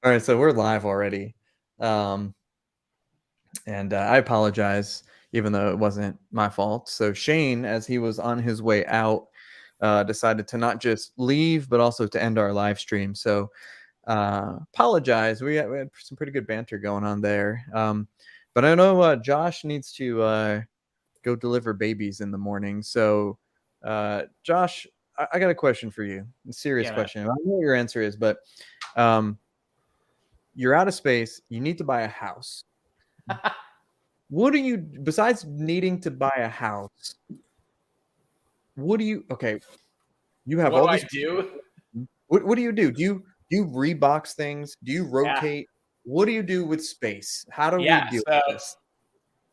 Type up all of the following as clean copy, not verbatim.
All right, so we're live already. Um, and I apologize, even though it wasn't my fault. So Shane, as he was on his way out, decided to not just leave, but also to end our live stream. So apologize. We had some pretty good banter going on there. But I know Josh needs to go deliver babies in the morning. So Josh, I got a question for you. A serious question. I don't know what your answer is, but um, you're out of space. You need to buy a house. What do you, besides needing to buy a house, what do you, okay, you have What all do I these, do? what do you do? Do you rebox things? Do you Yeah. rotate? What do you do with space? How do we Yeah. deal So with this?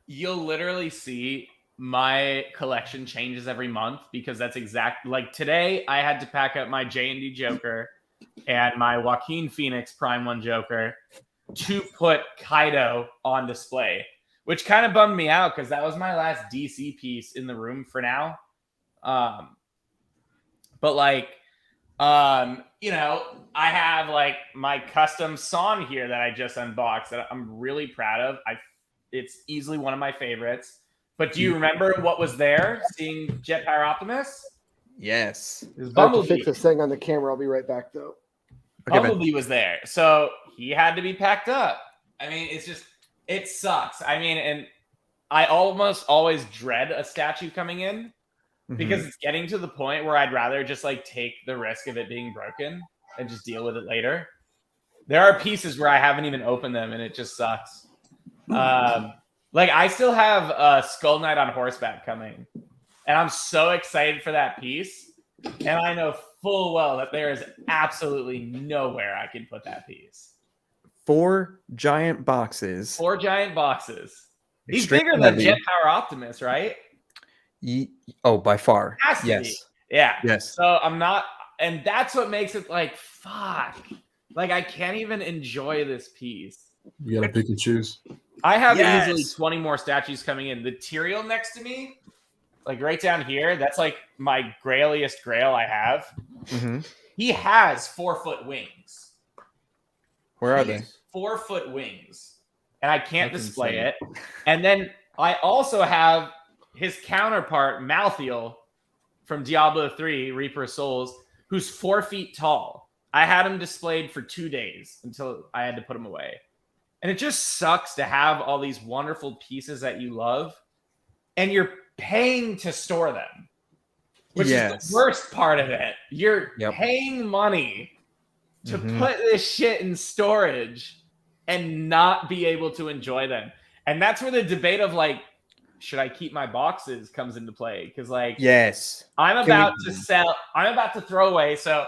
you'll literally see my collection changes every month because that's exact. Like today, I had to pack up my J&D Joker and my Joaquin Phoenix Prime 1 Joker to put Kaido on display, which kind of bummed me out because that was my last DC piece in the room for now. But like, I have like my custom Son here that I just unboxed that I'm really proud of. It's easily one of my favorites. But do you remember what was there? Seeing Jet Power Optimus? Yes. It was I have to Bumblebee. fix this thing on the camera. I'll be right back, though. Okay, man. Bumblebee was there, so he had to be packed up. I mean, it sucks. I mean, and I almost always dread a statue coming in because it's getting to the point where I'd rather just like take the risk of it being broken and just deal with it later. There are pieces where I haven't even opened them and it just sucks. Like I still have Skull Knight on horseback coming, and I'm so excited for that piece. And I know full well that there is absolutely nowhere I can put that piece. 4 giant boxes. 4 giant boxes. He's Extremely bigger than heavy. Jet Power Optimus, right? Oh, by far. Has to Yes. be. Yeah. Yes. So I'm not, and that's what makes it like, fuck. Like I can't even enjoy this piece. You gotta pick and choose. I have Yes. easily 20 more statues coming in. The Tyrael next to me, like right down here, that's like my grailiest grail I have. He has 4-foot wings. Where are they? 4-foot wings. And I can't That's display insane. it. And then I also have his counterpart, Malthael, from Diablo 3, Reaper of Souls, who's 4 feet tall. I had him displayed for 2 days until I had to put him away. And it just sucks to have all these wonderful pieces that you love, and you're paying to store them, which is the worst part of it. You're paying money to put this shit in storage and not be able to enjoy them. And that's where the debate of like, should I keep my boxes comes into play. Because like, I'm about to sell, I'm about to throw away. So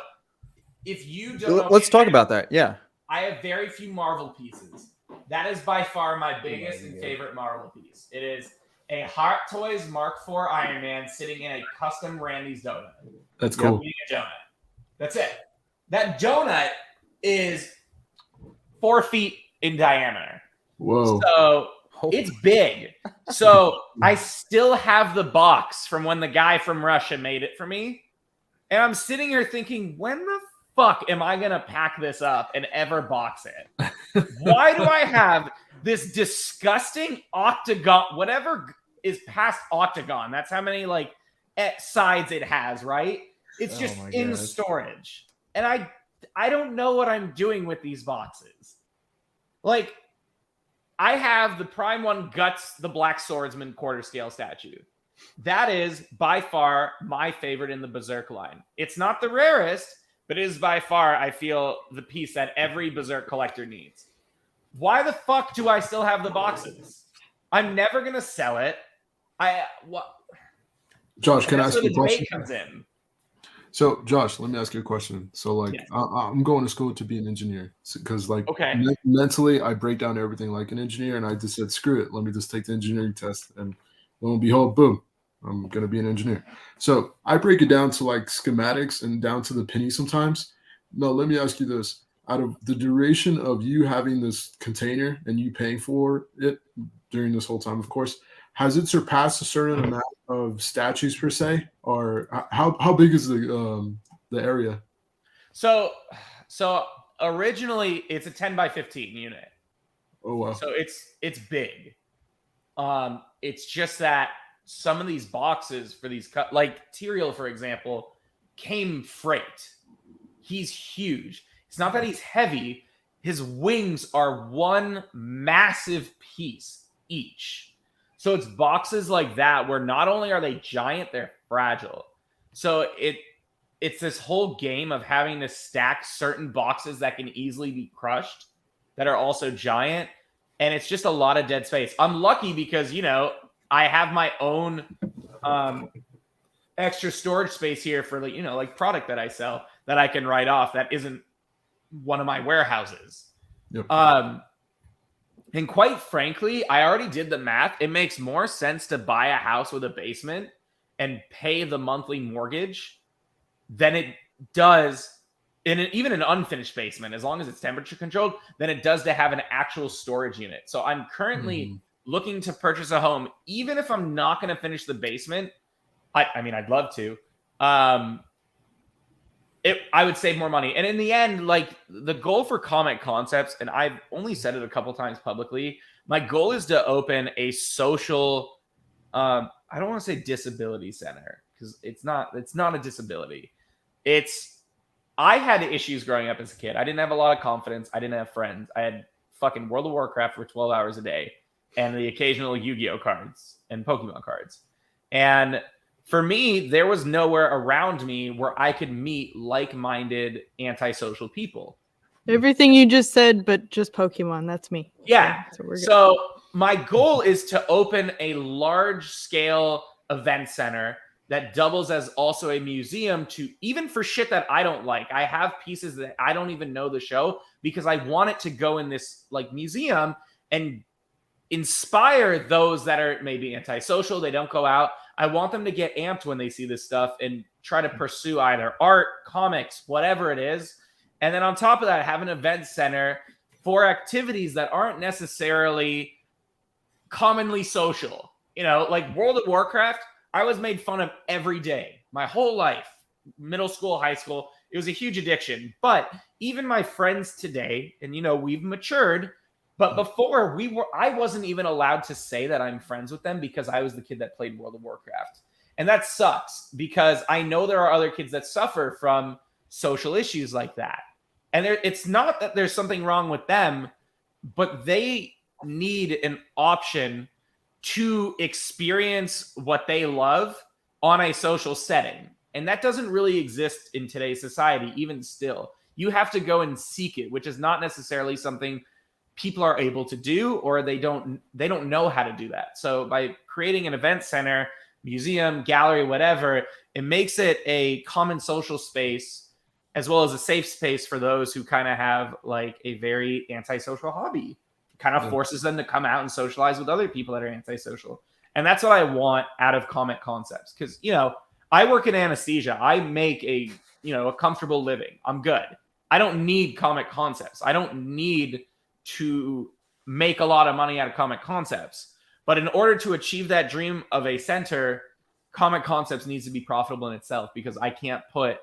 if you don't, let's talk about that. Yeah. I have very few Marvel pieces. That is by far my biggest and favorite Marvel piece. It is a Hot Toys Mark IV Iron Man sitting in a custom Randy's donut. That's cool. A donut. That's it. That donut is 4 feet in diameter. Whoa. So it's big. So I still have the box from when the guy from Russia made it for me. And I'm sitting here thinking, when the fuck am I going to pack this up and ever box it? Why do I have this disgusting octagon, whatever is past octagon? That's how many like sides it has, right? It's just in storage. And I don't know what I'm doing with these boxes. Like, I have the Prime 1 Guts, the Black Swordsman quarter scale statue. That is by far my favorite in the Berserk line. It's not the rarest, but it is by far, I feel, the piece that every Berserk collector needs. Why the fuck do I still have the boxes? I'm never going to sell it. Josh, can I ask you a question? Comes in. So, Josh, let me ask you a question. So, like, I'm going to school to be an engineer because, like, mentally, I break down everything like an engineer, and I just said, screw it. Let me just take the engineering test, and lo and behold, boom, I'm going to be an engineer. So, I break it down to, like, schematics and down to the penny sometimes. No, let me ask you this. Out of the duration of you having this container and you paying for it during this whole time, of course, has it surpassed a certain amount of statues per se, or how big is the area? So originally it's a 10 by 15 unit. Oh wow. So it's big. It's just that some of these boxes for these like Tyrael, for example, came freight. He's huge. It's not that he's heavy. His wings are one massive piece each. So it's boxes like that where not only are they giant, they're fragile. So it's this whole game of having to stack certain boxes that can easily be crushed that are also giant. And it's just a lot of dead space. I'm lucky because, you know, I have my own extra storage space here for, like, you know, like product that I sell that I can write off that isn't one of my warehouses. Yep. And quite frankly, I already did the math. It makes more sense to buy a house with a basement and pay the monthly mortgage than it does even an unfinished basement, as long as it's temperature controlled, than it does to have an actual storage unit. So I'm currently looking to purchase a home, even if I'm not going to finish the basement. I mean, I'd love to. I would save more money. And in the end, like, the goal for Comic Concepts, and I've only said it a couple times publicly, my goal is to open a social, I don't want to say disability center, because it's not a disability. I had issues growing up as a kid. I didn't have a lot of confidence. I didn't have friends. I had fucking World of Warcraft for 12 hours a day and the occasional Yu-Gi-Oh cards and Pokemon cards. And for me, there was nowhere around me where I could meet like-minded antisocial people. Everything you just said, but just Pokemon. That's me. Yeah. So my goal is to open a large-scale event center that doubles as also a museum to, even for shit that I don't like. I have pieces that I don't even know the show because I want it to go in this like museum and inspire those that are maybe antisocial. They don't go out. I want them to get amped when they see this stuff and try to pursue either art, comics, whatever it is. And then on top of that, have an event center for activities that aren't necessarily commonly social. You know, like World of Warcraft, I was made fun of every day, my whole life, middle school, high school. It was a huge addiction. But even my friends today, and, you know, we've matured, but before I wasn't even allowed to say that I'm friends with them because I was the kid that played World of Warcraft. And that sucks because I know there are other kids that suffer from social issues like that. And it's not that there's something wrong with them, but they need an option to experience what they love on a social setting. And that doesn't really exist in today's society, even still. You have to go and seek it, which is not necessarily something people are able to do, or they don't know how to do that. So by creating an event center, museum, gallery, whatever, it makes it a common social space as well as a safe space for those who kind of have like a very antisocial hobby. Kind of forces them to come out and socialize with other people that are antisocial. And that's what I want out of Comic Concepts. Because, you know, I work in anesthesia. I make a comfortable living. I'm good. I don't need Comic Concepts. I don't need to make a lot of money out of Comic Concepts. But in order to achieve that dream of a center, Comic Concepts needs to be profitable in itself because I can't put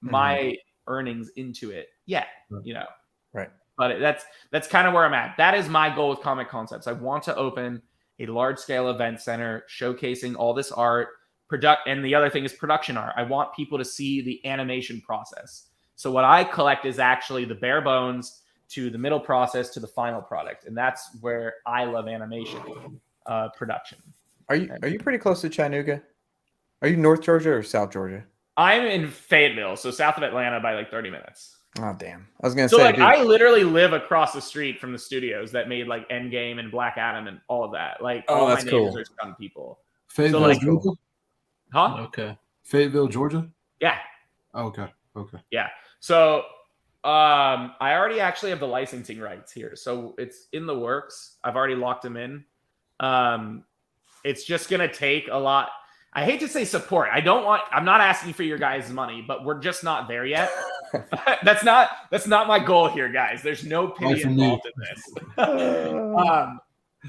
my earnings into it yet, you know. Right. But that's kind of where I'm at. That is my goal with Comic Concepts. I want to open a large-scale event center showcasing all this art, and the other thing is production art. I want people to see the animation process. So what I collect is actually the bare bones to the middle process to the final product, and that's where I love animation production. Are you pretty close to Chattanooga? Are you North Georgia or South Georgia? I'm in Fayetteville, so south of Atlanta by like 30 minutes. Oh, damn. I was going to say, like, dude, I literally live across the street from the studios that made like Endgame and Black Adam and all of that. Like, all that's my cool. neighbors are young people. Fayetteville, so, like, Georgia? Huh? Okay. Fayetteville, Georgia? Yeah. Oh, okay. Okay. Yeah. So, I already actually have the licensing rights here. So, it's in the works. I've already locked them in. It's just going to take a lot. I hate to say support. I'm not asking for your guys' money, but we're just not there yet. That's not my goal here, guys. There's no pity involved in this.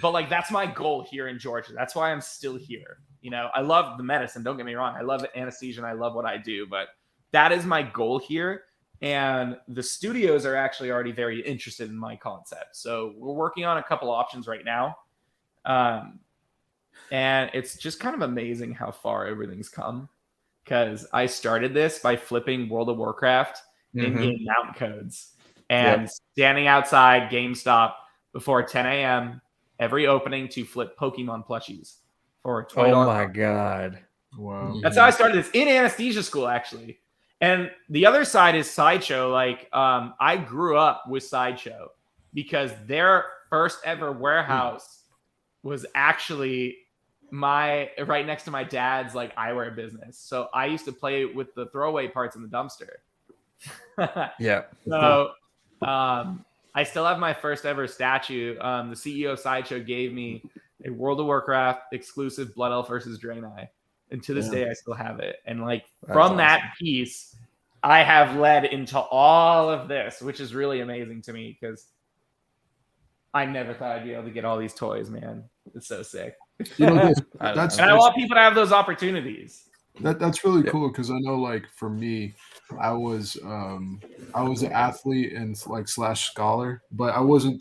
But like, that's my goal here in Georgia. That's why I'm still here. You know, I love the medicine. Don't get me wrong. I love anesthesia and I love what I do, but that is my goal here. And the studios are actually already very interested in my concept. So we're working on a couple options right now. And it's just kind of amazing how far everything's come. Because I started this by flipping World of Warcraft in-game mount codes and standing outside GameStop before 10 a.m. every opening to flip Pokemon plushies for $20. Oh my God. Wow. That's how I started this in anesthesia school, actually. And the other side is Sideshow. Like, I grew up with Sideshow because their first ever warehouse was actually right next to my dad's like eyewear business. So I used to play with the throwaway parts in the dumpster. Yeah. So I still have my first ever statue. The CEO of Sideshow gave me a World of Warcraft exclusive Blood Elf versus Draenei. And to this day, I still have it. And like from that piece, I have led into all of this, which is really amazing to me because I never thought I'd be able to get all these toys, man. It's so sick. You know, and I want people to have those opportunities. That's really cool because I know, like, for me, I was an athlete and like / scholar, but I wasn't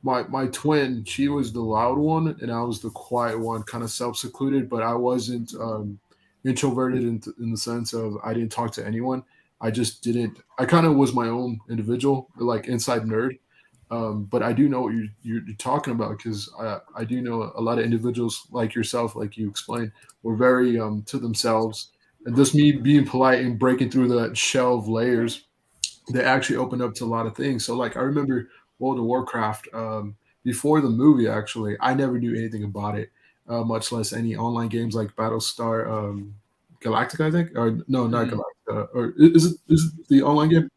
my twin. She was the loud one, and I was the quiet one, kind of self-secluded. But I wasn't introverted in the sense of I didn't talk to anyone. I just didn't. I kind of was my own individual, like inside nerd. But I do know what you're talking about because I do know a lot of individuals like yourself, like you explained, were very to themselves. And just me being polite and breaking through the shell of layers, they actually opened up to a lot of things. So like I remember World of Warcraft before the movie, actually, I never knew anything about it, much less any online games like Battlestar Galactica, I think. Or no, not Galactica. Or is it the online game?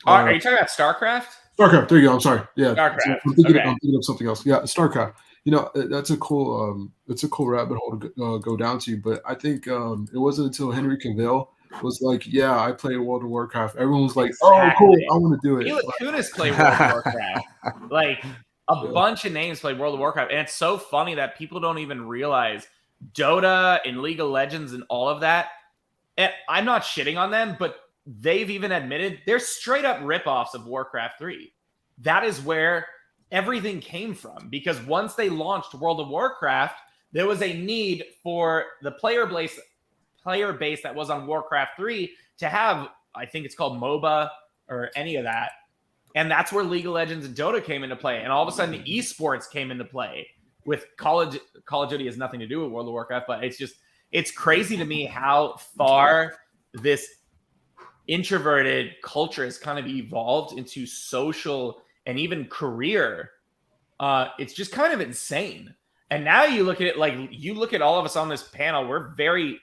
Are you talking about StarCraft? StarCraft. There you go. I'm sorry. Yeah, StarCraft. I'm thinking of something else. Yeah, StarCraft. You know, that's a cool rabbit hole to go down to. But I think it wasn't until Henry Cavill was like, "Yeah, I played World of Warcraft." Everyone was like, "Oh, cool! I want to do it." Mila Kunis played World of Warcraft. Like a bunch of names played World of Warcraft, and it's so funny that people don't even realize Dota and League of Legends and all of that. And I'm not shitting on them, but they've even admitted they're straight up ripoffs of Warcraft 3. That is where everything came from, because once they launched World of Warcraft, there was a need for the player base that was on Warcraft 3 to have, I think it's called MOBA or any of that. And that's where League of Legends and Dota came into play. And all of a sudden, esports came into play with Call of Duty has nothing to do with World of Warcraft, but it's crazy to me how far this introverted culture has kind of evolved into social and even career. It's just kind of insane. And now you look at it, like you look at all of us on this panel,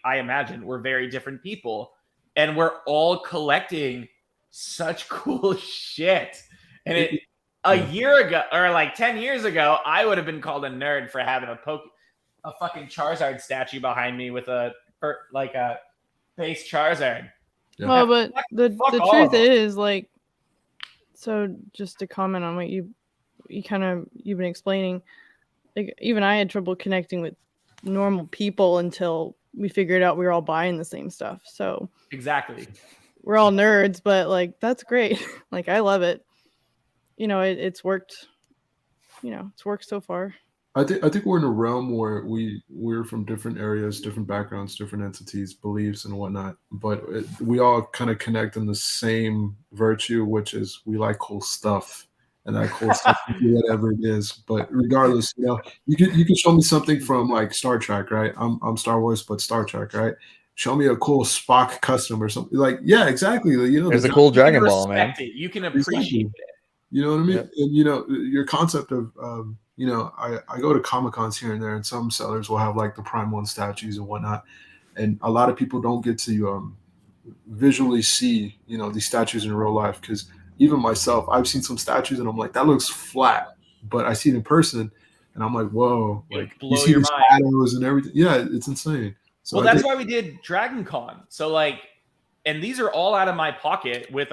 I imagine we're very different people, and we're all collecting such cool shit. And a year ago, or like 10 years ago, I would have been called a nerd for having a fucking Charizard statue behind me with a base Charizard. Yeah. Well, but the truth is, like, so just to comment on what you've been explaining, like even I had trouble connecting with normal people until we figured out we were all buying the same stuff. So exactly, we're all nerds, but like that's great. Like I love it. You know, it's worked. You know, it's worked so far. I think we're in a realm where we're from different areas, different backgrounds, different entities, beliefs, and whatnot. But we all kind of connect in the same virtue, which is we like cool stuff, and that cool stuff can be whatever it is. But regardless, you know, you can show me something from like Star Trek, right? I'm Star Wars, but Star Trek, right? Show me a cool Spock custom or something. Like, yeah, exactly. You know, there's a cool Dragon Ball, man. You can appreciate it. You know what I mean? Yep. And you know, your concept of you know, I go to Comic-Cons here and there, and some sellers will have like the Prime 1 statues and whatnot. And a lot of people don't get to visually see, you know, these statues in real life. Because even myself, I've seen some statues and I'm like, that looks flat. But I see it in person and I'm like, whoa, like you see the shadows and everything. Yeah, it's insane. So well, that's why we did Dragon Con. So like, and these are all out of my pocket with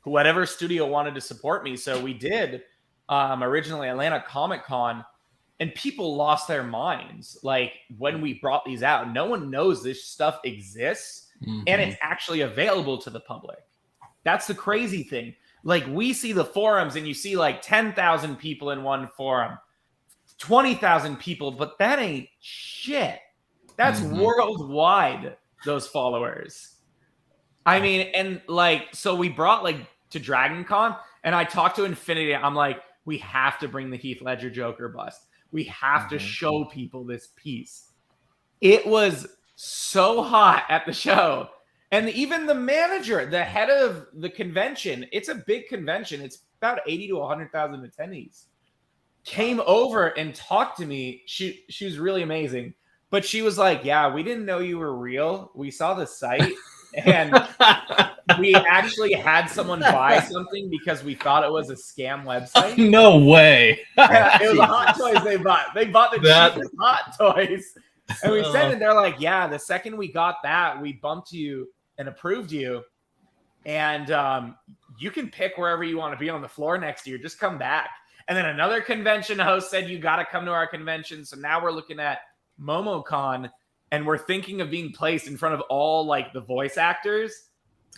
whatever studio wanted to support me. So we did originally Atlanta Comic Con, and people lost their minds. Like when we brought these out, no one knows this stuff exists and it's actually available to the public. That's the crazy thing. Like, we see the forums and you see like 10,000 people in one forum, 20,000 people, but that ain't shit. That's worldwide, those followers. I mean, and like, so we brought like to Dragon Con, and I talked to Infinity. I'm like, we have to bring the Heath Ledger Joker bust. We have to show people this piece. It was so hot at the show. And even the manager, the head of the convention, it's a big convention. It's about 80 to 100,000 attendees. Came over and talked to me. She was really amazing. But she was like, yeah, we didn't know you were real. We saw the site and we actually had someone buy something because we thought it was a scam website. No way. Yeah, it was the Hot Toys they bought. They bought the cheapest Hot Toys. And we sent it. They're like, yeah, the second we got that, we bumped you and approved you. And you can pick wherever you want to be on the floor next year. Just come back. And then another convention host said, you got to come to our convention. So now we're looking at MomoCon, and we're thinking of being placed in front of all like the voice actors,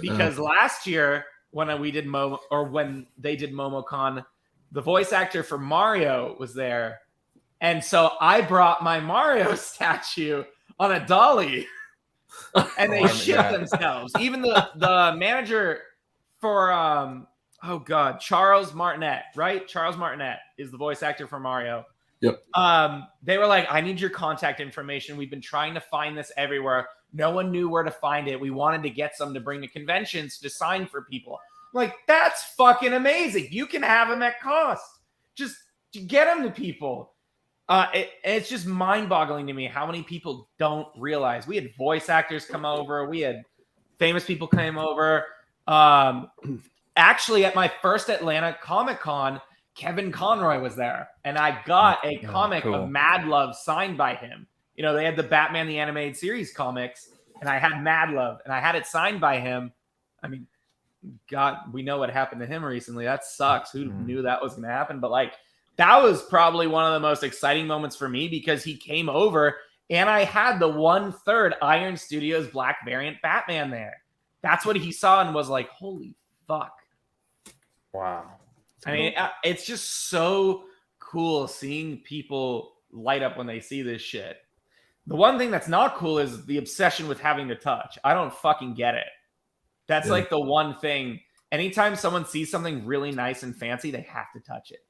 because last year when we did when they did MomoCon, the voice actor for Mario was there, and so I brought my Mario statue on a dolly, and they shit themselves. Even the manager for Charles Martinet, right? Charles Martinet is the voice actor for Mario. Yep. They were like, I need your contact information. We've been trying to find this everywhere. No one knew where to find it. We wanted to get some to bring to conventions to sign for people. Like, that's fucking amazing. You can have them at cost. Just to get them to people. It's just mind-boggling to me how many people don't realize. We had voice actors come over. We had famous people came over. Actually, at my first Atlanta Comic-Con, Kevin Conroy was there, and I got a comic of Mad Love signed by him. You know, they had the Batman the Animated Series comics, and I had Mad Love, and I had it signed by him. I mean, God, we know what happened to him recently. That sucks. Who knew that was going to happen? But like, that was probably one of the most exciting moments for me, because he came over, and I had the 1/3 Iron Studios Black Variant Batman there. That's what he saw and was like, holy fuck. Wow. I mean, it's just so cool seeing people light up when they see this shit. The one thing that's not cool is the obsession with having to touch. I don't fucking get it. That's like the one thing. Anytime someone sees something really nice and fancy, they have to touch it.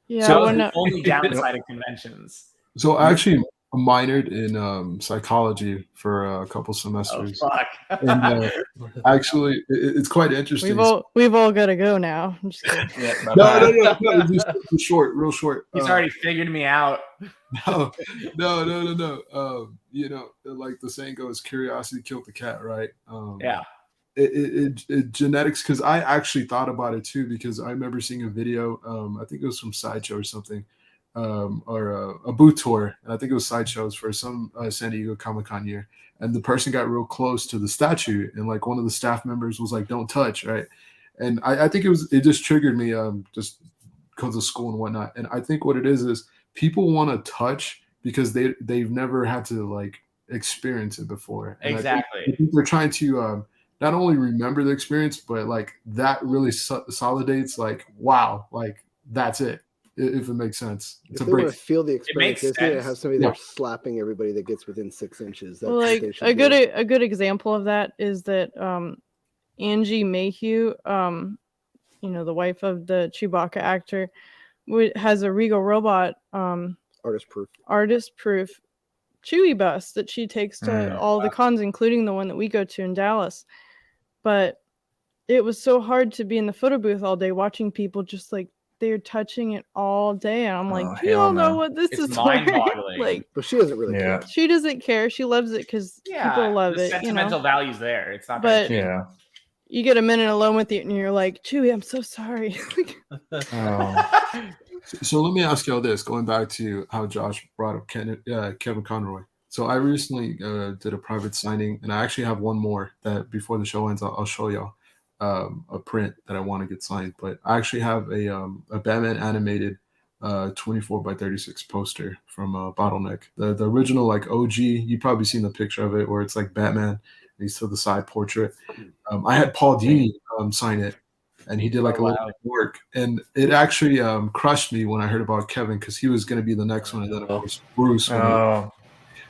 Yeah, so that's the only downside of conventions. So I actually minored in psychology for a couple semesters. Oh, fuck. And actually, it's quite interesting. We've all got to go now. I'm just kidding. No. Just real short. He's already figured me out. No. You know, like the saying goes, curiosity killed the cat, right? Yeah. It genetics, because I actually thought about it too, because I remember seeing a video. I think it was from Sideshow or something. Or a booth tour, and I think it was Sideshows for some San Diego Comic-Con year, and the person got real close to the statue, and like one of the staff members was like, don't touch, right? And I think it just triggered me just because of school and whatnot. And I think what it is people want to touch because they've never had to like experience it before. And exactly. I think they're trying to not only remember the experience, but like that really solidates like, wow, like that's it. If it makes sense. If they want to feel the experience, they need to have somebody there slapping everybody that gets within 6 inches. That's like a good example of that is that Angie Mayhew, you know, the wife of the Chewbacca actor, has a Regal Robot artist proof Chewie bust that she takes to all the cons, including the one that we go to in Dallas. But it was so hard to be in the photo booth all day watching people just like they're touching it all day, and I'm like, you all know what this is mind-boggling. Like, but she doesn't really care. She doesn't care. She loves it because people love it. Sentimental value's there. It's not. But you get a minute alone with it, and you're like, Chewie, I'm so sorry. So let me ask y'all this, going back to how Josh brought up Kevin Conroy. So I recently did a private signing, and I actually have one more that before the show ends, I'll show y'all. A print that I want to get signed, but I actually have a Batman animated 24x36 poster from Bottleneck, the original like OG. You've probably seen the picture of it where it's like Batman and he's still the side portrait. I had Paul Dini sign it, and he did like a little bit of work, and it actually crushed me when I heard about Kevin, because he was going to be the next one, and then of course Bruce.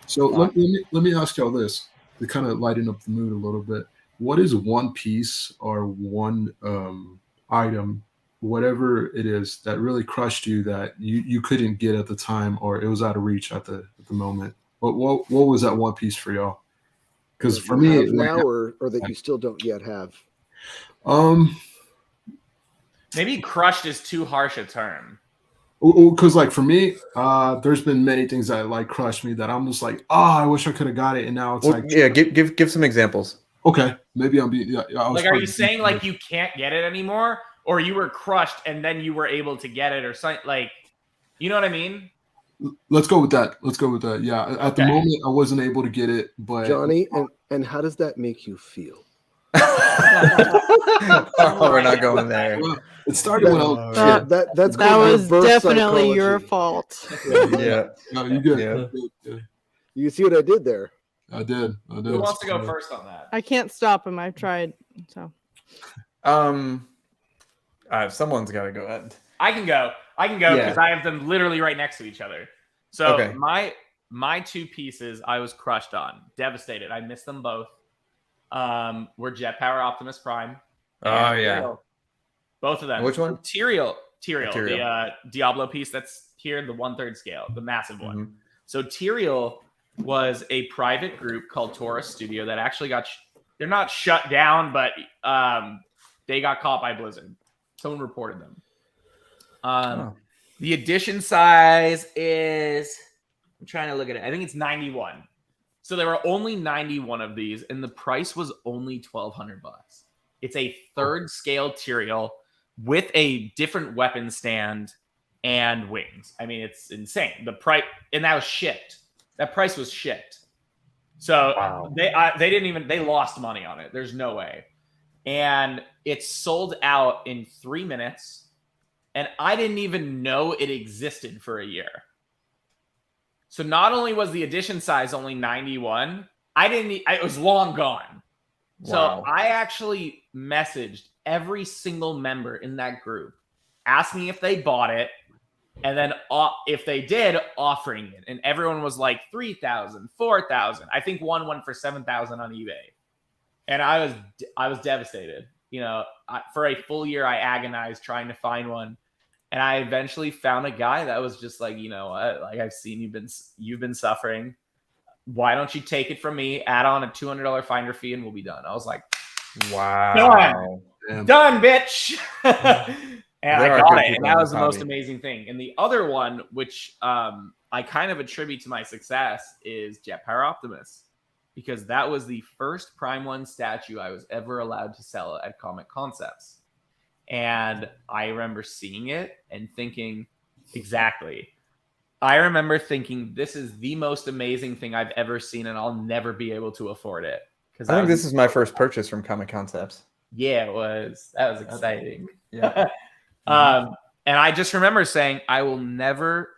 So let me ask y'all this to kind of lighten up the mood a little bit. What is one piece or one item, whatever it is, that really crushed you that you couldn't get at the time, or it was out of reach at the moment? What was that one piece for y'all? Because for me, now or that you still don't yet have. Maybe crushed is too harsh a term. Because like for me, there's been many things that like crushed me that I'm just like, I wish I could have got it, and now it's like, yeah, give some examples. Okay, maybe I'm being like, are you saying like you can't get it anymore, or you were crushed and then you were able to get it, or something, like, you know what I mean? Let's go with that. Yeah, at the moment I wasn't able to get it, but Johnny, and how does that make you feel? We're not going there. Well, it started when that was definitely your fault. Yeah. No, you good. Yeah. You see what I did there? I did. Who wants to go first on that? I can't stop him. I've tried. So. Someone's got to go ahead. I can go because I have them literally right next to each other. So my two pieces I was crushed on, devastated. I missed them both. Were Jet Power Optimus Prime. Yeah. Both of them. Which one? Tyrael. The Diablo piece that's here, the 1/3 scale, the massive one. Mm-hmm. So Tyrael was a private group called Taurus Studio that actually got they're not shut down, but they got caught by Blizzard. Someone reported them. The edition size is, I'm trying to look at it, I think it's 91. So there were only 91 of these, and the price was only $1,200. It's a 3rd scale Tyrael with a different weapon stand and wings. I mean, it's insane. The price, and that was shipped. That price was shipped. So they lost money on it. There's no way. And it sold out in 3 minutes, and I didn't even know it existed for a year. So not only was the edition size only 91, it was long gone. Wow. So I actually messaged every single member in that group, asking if they bought it, and then if they did, offering it. And everyone was like 3,000, 4,000. I think one went for 7,000 on eBay. And I was devastated. You know, for a full year, I agonized trying to find one. And I eventually found a guy that was just like, you know what? Like, I've seen you've been suffering. Why don't you take it from me? Add on a $200 finder fee, and we'll be done. I was like, wow, done, bitch. And I got it, and that was the most amazing thing. And the other one, which I kind of attribute to my success, is Jet Power Optimus, because that was the first Prime 1 statue I was ever allowed to sell at Comic Concepts. And I remember seeing it and thinking, exactly. I remember thinking, this is the most amazing thing I've ever seen, and I'll never be able to afford it. Because I think this is my first purchase from Comic Concepts. Yeah, it was. That was exciting. Yeah. And I just remember saying, I will never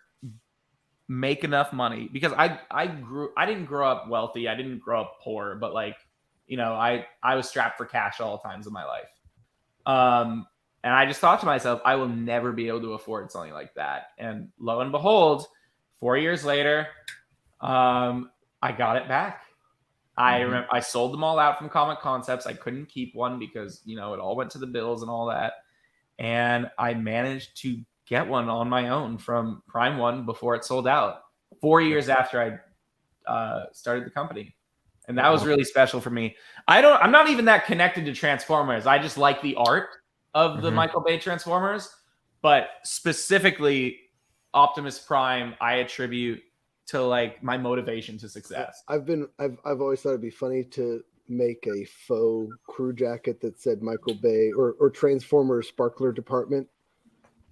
make enough money, because I didn't grow up wealthy. I didn't grow up poor, but like, you know, I was strapped for cash all times of my life. And I just thought to myself, I will never be able to afford something like that. And lo and behold, 4 years later, I got it back. I remember I sold them all out from Comic Concepts. I couldn't keep one because, you know, it all went to the bills and all that. And I managed to get one on my own from Prime 1 before it sold out, 4 years after I started the company. And that was really special for me. I'm not even that connected to Transformers. I just like the art of the Michael Bay Transformers, but specifically Optimus Prime, I attribute to like my motivation to success. I've always thought it'd be funny to make a faux crew jacket that said Michael Bay or Transformers Sparkler Department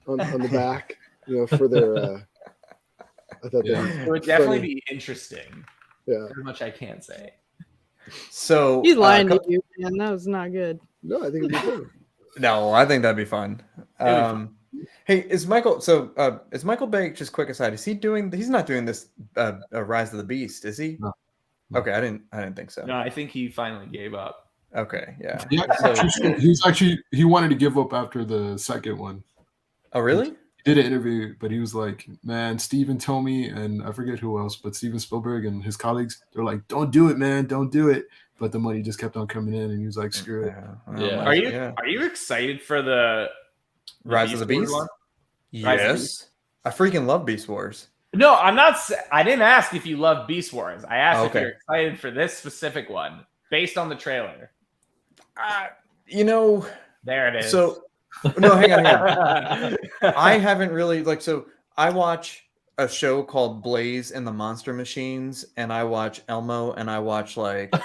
on the back, you know, for their. I thought it would definitely be interesting. Yeah, as much I can't say. So he's lying to you, man. That was not good. No, I think it'd be good. No, I think that'd be fun. Hey, is Michael Bay, just quick aside, he's not doing this Rise of the Beast, is he? Okay, I didn't think so. No, I think he finally gave up. Okay, yeah. He wanted to give up after the second one. Oh, really? He did an interview, but he was like, man, Steven told me, and I forget who else, but Steven Spielberg and his colleagues, they're like, don't do it, man, don't do it. But the money just kept on coming in, and he was like, screw it. Are you excited for the Rise of the Beast? One? Yes. I freaking love Beast Wars. No, I'm not. I didn't ask if you love Beast Wars. I asked if you're excited for this specific one based on the trailer. There it is. So, no, hang on. I haven't really so I watch a show called Blaze and the Monster Machines, and I watch Elmo, and I watch like Paw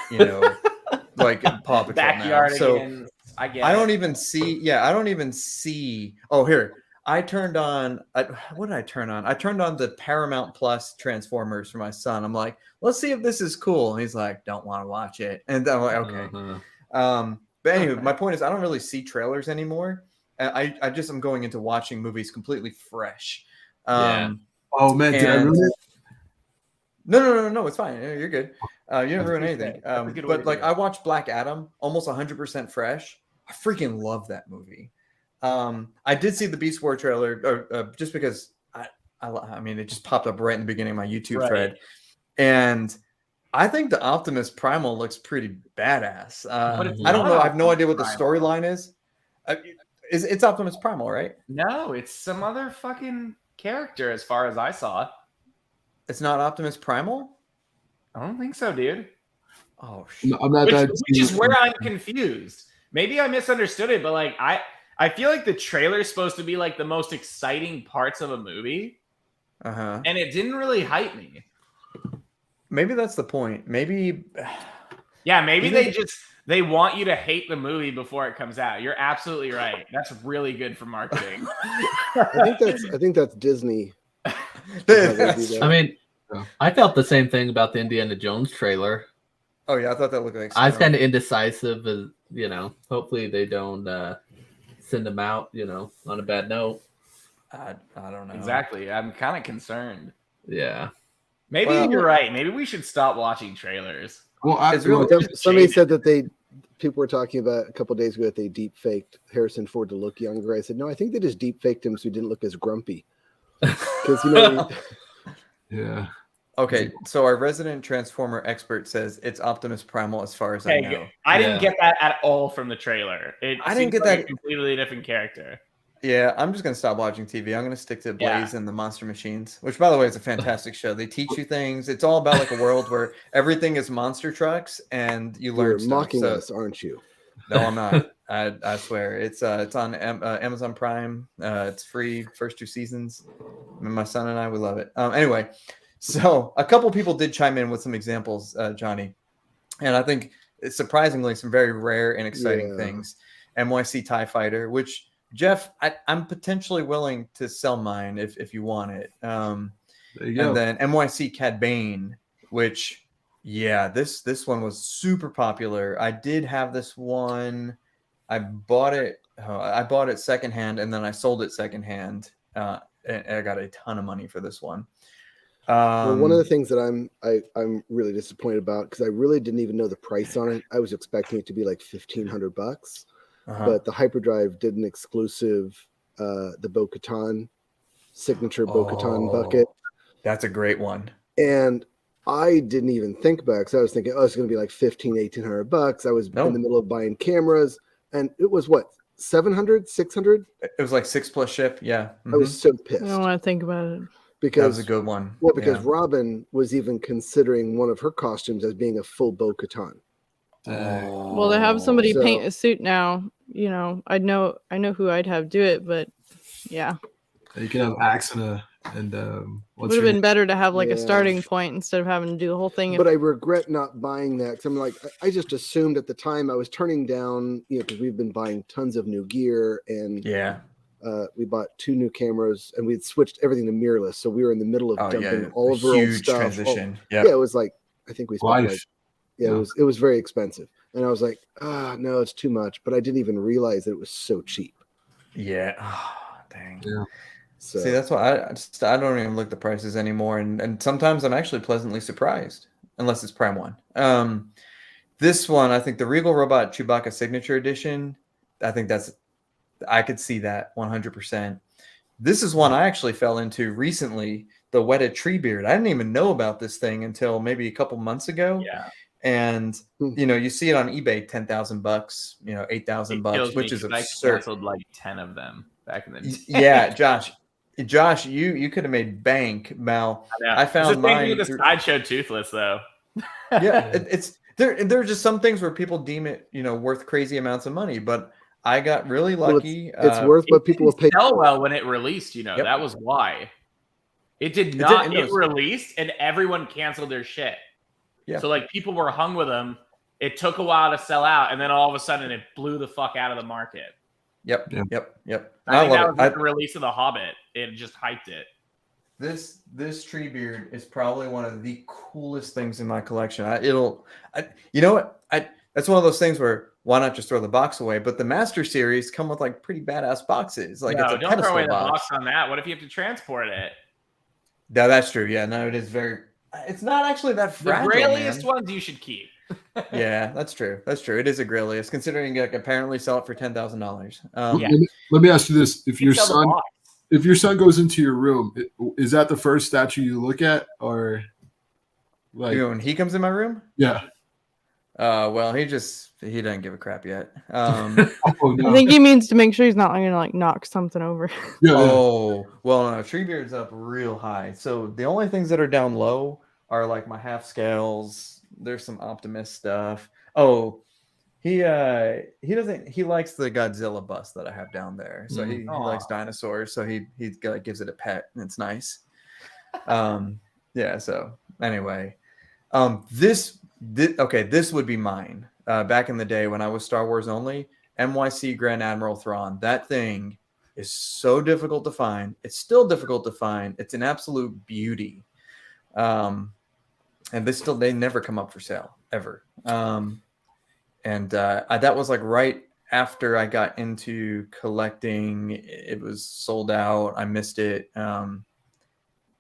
Patrol. Backyard. So I don't even see. Oh, here. I turned on. What did I turn on? I turned on the Paramount Plus Transformers for my son. I'm like, let's see if this is cool. And he's like, don't want to watch it. And I'm like, okay. But anyway, my point is, I don't really see trailers anymore. I just am going into watching movies completely fresh. Oh man, did I ruin it? No, it's fine. You're good. You didn't ruin anything. But I watched Black Adam almost 100% fresh. I freaking love that movie. I did see the Beast War trailer just because I mean, it just popped up right in the beginning of my YouTube thread, and I think the Optimus Primal looks pretty badass. I don't know. I have no idea what the storyline is. It's Optimus Primal, right? No, it's some other fucking character as far as I saw. It's not Optimus Primal? I don't think so, dude. Oh, shit. No, which is where I'm confused. Maybe I misunderstood it, but I feel like the trailer is supposed to be like the most exciting parts of a movie. And it didn't really hype me. Maybe that's the point. Maybe they want you to hate the movie before it comes out. You're absolutely right. That's really good for marketing. I think that's Disney. I mean, I felt the same thing about the Indiana Jones trailer. Oh yeah, I thought that looked like. I was kind of indecisive, hopefully they don't send them out, on a bad note. I don't know. Exactly. I'm kind of concerned. Yeah. Maybe you're right. Maybe we should stop watching trailers. Well, somebody said that people were talking about a couple of days ago that they deep faked Harrison Ford to look younger. I said, no, I think they just deep faked him so he didn't look as grumpy. Because yeah. Okay, so our resident Transformer expert says it's Optimus Primal as far as I know. I didn't get that at all from the trailer. I didn't get that. A completely different character. Yeah, I'm just going to stop watching TV. I'm going to stick to Blaze and the Monster Machines, which, by the way, is a fantastic show. They teach you things. It's all about like a world where everything is monster trucks and you learn You're stuff. Mocking us, aren't you? No, I'm not. I swear. It's on Amazon Prime. It's free, first 2 seasons. My son and I, we love it. Anyway, so a couple people did chime in with some examples, Johnny. And I think it's surprisingly some very rare and exciting things. NYC TIE Fighter, which... Jeff, I'm potentially willing to sell mine if you want it. There you go. And then NYC Cad Bane, which, this one was super popular. I did have this one. I bought it secondhand, and then I sold it secondhand. And I got a ton of money for this one. Well, one of the things that I'm really disappointed about, because I really didn't even know the price on it. I was expecting it to be like $1,500. But the Hyperdrive did an exclusive, the Bo-Katan signature Bo-Katan bucket. That's a great one. And I didn't even think about it because I was thinking, it's going to be like $1,800. I was in the middle of buying cameras, and it was what, 700, 600? It was like 6 plus ship. Yeah. I was so pissed. I don't want to think about it. Because that was a good one. Well, because Robin was even considering one of her costumes as being a full Bo-Katan. Well, to have somebody paint a suit now, I know who I'd have do it, but yeah. You can have Axe and would have been better to have like a starting point instead of having to do the whole thing. But I regret not buying that because I'm like, I just assumed at the time I was turning down, because we've been buying tons of new gear and we bought 2 new cameras and we'd switched everything to mirrorless, so we were in the middle of dumping all of our old stuff. Transition. It was like I think we spent it was very expensive. And I was like, no, it's too much. But I didn't even realize that it was so cheap. Yeah. Oh, dang. Yeah. So. See, that's why I don't even look at the prices anymore. And sometimes I'm actually pleasantly surprised. unless it's Prime 1. This one, I think the Regal Robot Chewbacca Signature Edition, I think I could see that 100%. This is one I actually fell into recently, the Wetted Treebeard. I didn't even know about this thing until maybe a couple months ago. Yeah. And you see it on eBay, $10,000, $8,000, which is absurd. I canceled like 10 of them back in the day. Yeah, Josh, you could have made bank, Mal. I found mine with the Sideshow Toothless though. Yeah, there are just some things where people deem it, worth crazy amounts of money, but I got really lucky. Well, it's worth what people will pay. Sell well when it released, that was why. It did not. It released and everyone canceled their shit. Yeah. So like people were hung with them. It took a while to sell out, and then all of a sudden it blew the fuck out of the market. Yep. I think that was like the release of The Hobbit. It just hyped it. This Treebeard is probably one of the coolest things in my collection. That's one of those things where why not just throw the box away? But the Master Series come with like pretty badass boxes. Like it's a don't throw away box. the box on that. What if you have to transport it? No, that's true. Yeah, no, it is very. It's not actually that fragile. The Grailiest ones you should keep. Yeah, that's true. That's true. It is a Grailiest, considering you apparently sell it for $10,000. Let me ask you this: if your son goes into your room, is that the first statue you look at, or like when he comes in my room? Yeah. Well, he doesn't give a crap yet. I think he means to make sure he's not going to like knock something over. Oh, well, no, Treebeard's up real high. So the only things that are down low are like my half scales. There's some Optimus stuff. Oh, he likes the Godzilla bust that I have down there. So he likes dinosaurs. So he gives it a pet, and it's nice. Yeah. So anyway, this would be mine. Back in the day when I was Star Wars only, NYC Grand Admiral Thrawn. That thing is so difficult to find. It's still difficult to find. It's an absolute beauty. And they never come up for sale ever. That was like right after I got into collecting. It was sold out. I missed it. And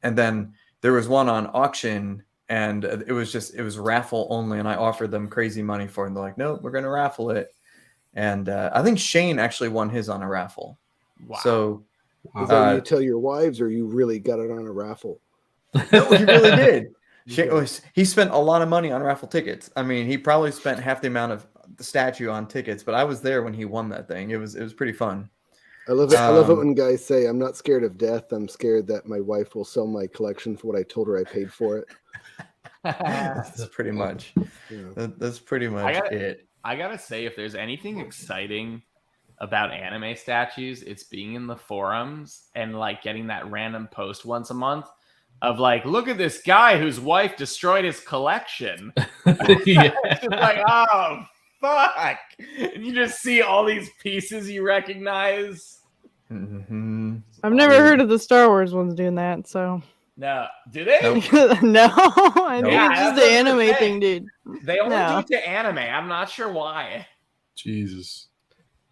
then there was one on auction, and it was raffle only, and I offered them crazy money for it. And they're like, "No, we're going to raffle it." And I think Shane actually won his on a raffle. Wow. So is that you tell your wives, or you really got it on a raffle? No, he really did. He spent a lot of money on raffle tickets. I mean, he probably spent half the amount of the statue on tickets, but I was there when he won that thing. It was pretty fun. I love it. I love it when guys say, "I'm not scared of death. I'm scared that my wife will sell my collection for what I told her I paid for it." That's pretty much. Yeah. That's pretty much it. I gotta say, if there's anything exciting about anime statues, it's being in the forums and like getting that random post once a month of like, look at this guy whose wife destroyed his collection. It's just like, oh fuck! And you just see all these pieces you recognize. Mm-hmm. I've never heard of the Star Wars ones doing that, so. No, do they? No, I think it's just the anime thing, dude. They only do it to anime. I'm not sure why. Jesus.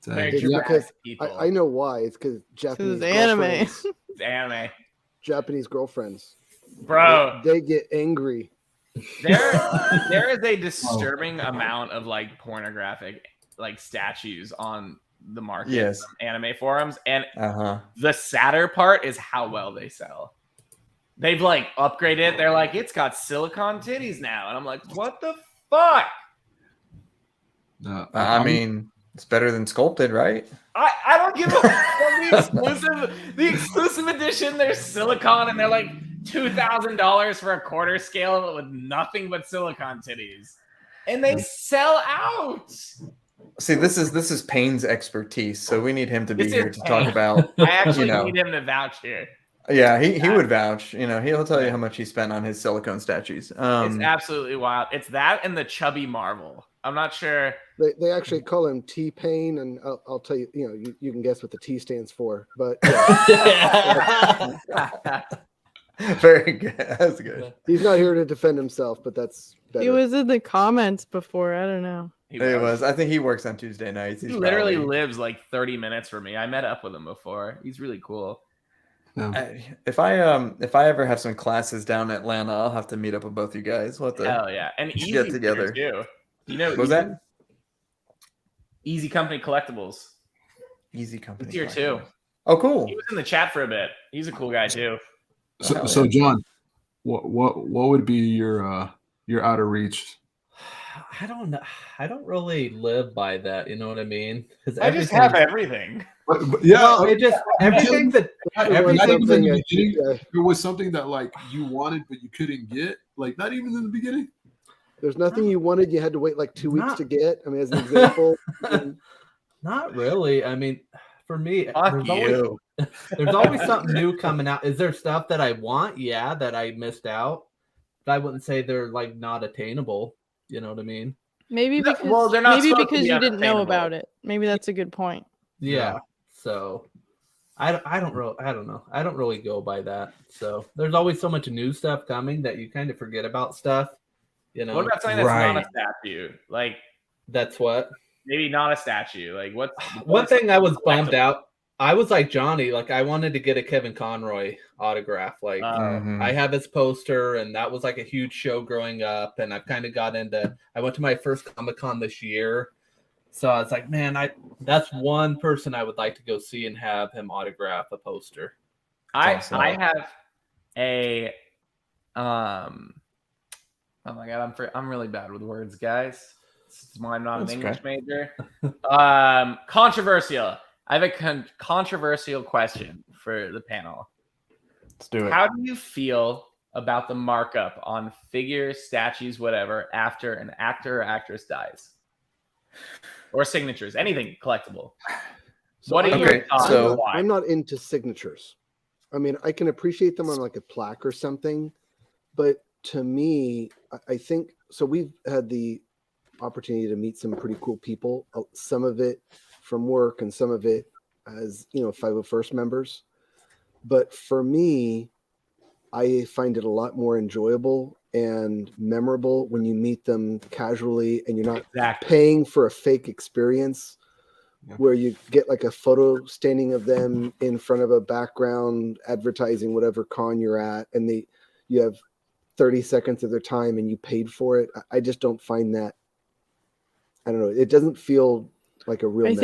Because I know why. It's because Japanese anime. It's anime. Japanese girlfriends, bro, they get angry. There is a disturbing amount of like pornographic like statues on the market. Yes. Anime forums, and the sadder part is how well they sell. They've like upgraded it. They're like, it's got silicone titties now, and I'm like, what the fuck? I mean, it's better than sculpted, right? I don't give a fuck. The exclusive edition, there's silicone, and they're like $2,000 for a quarter scale with nothing but silicone titties, and they sell out. See, this is Payne's expertise, so we need him to be here to talk about. I actually need him to vouch here. Yeah, he would vouch. He'll tell you how much he spent on his silicone statues. It's absolutely wild. It's that and the chubby Marvel. I'm not sure. They actually call him T-Pain, and I'll tell you. You can guess what the T stands for, but very good. That's good. He's not here to defend himself, but that's better. He was in the comments before. I don't know. It was. I think he works on Tuesday nights. He literally lives like 30 minutes from me. I met up with him before. He's really cool. If I ever have some classes down in Atlanta, I'll have to meet up with both you guys. We'll have to Hell yeah, and Easy get together too. You know, what was that? Easy Company Collectibles. Easy Company. He's here too. Oh, cool. He was in the chat for a bit. He's a cool guy too. So John, what would be your out of reach? I don't know. I don't really live by that. You know what I mean? Because I just have everything. But yeah, no, it just everything that everything in the beginning. There was something that like you wanted but you couldn't get. Like not even in the beginning. There's nothing you wanted. You had to wait like 2 weeks to get. I mean, as an example. Not really. I mean, for me, there's always something new coming out. Is there stuff that I want? Yeah, that I missed out. But I wouldn't say they're like not attainable. You know what I mean? Maybe because they're not maybe because be you didn't know about it. Maybe that's a good point. Yeah. So I don't know. I don't really go by that. So there's always so much new stuff coming that you kind of forget about stuff. You know. What about something that's not a statue? Like that's what? Maybe not a statue. Like what? One thing I was bummed out. I was like Johnny. Like I wanted to get a Kevin Conroy autograph. Like I have his poster, and that was like a huge show growing up. And I've kind of got into. I went to my first Comic-Con this year, so I was like, man, that's one person I would like to go see and have him autograph a poster. I have a Oh my god, I'm really bad with words, guys. This is why I'm not an English major. Controversial. I have a controversial question for the panel. Let's do it. How do you feel about the markup on figures, statues, whatever, after an actor or actress dies? Or signatures, anything collectible. So what are your thoughts? So I'm not into signatures. I mean, I can appreciate them on like a plaque or something, but to me, I think so. We've had the opportunity to meet some pretty cool people. Some of it from work, and some of it as 501st members. But for me, I find it a lot more enjoyable and memorable when you meet them casually and you're not paying for a fake experience where you get like a photo standing of them in front of a background advertising whatever con you're at, and you have 30 seconds of their time and you paid for it. I just don't find that. I don't know. It doesn't feel like a real. I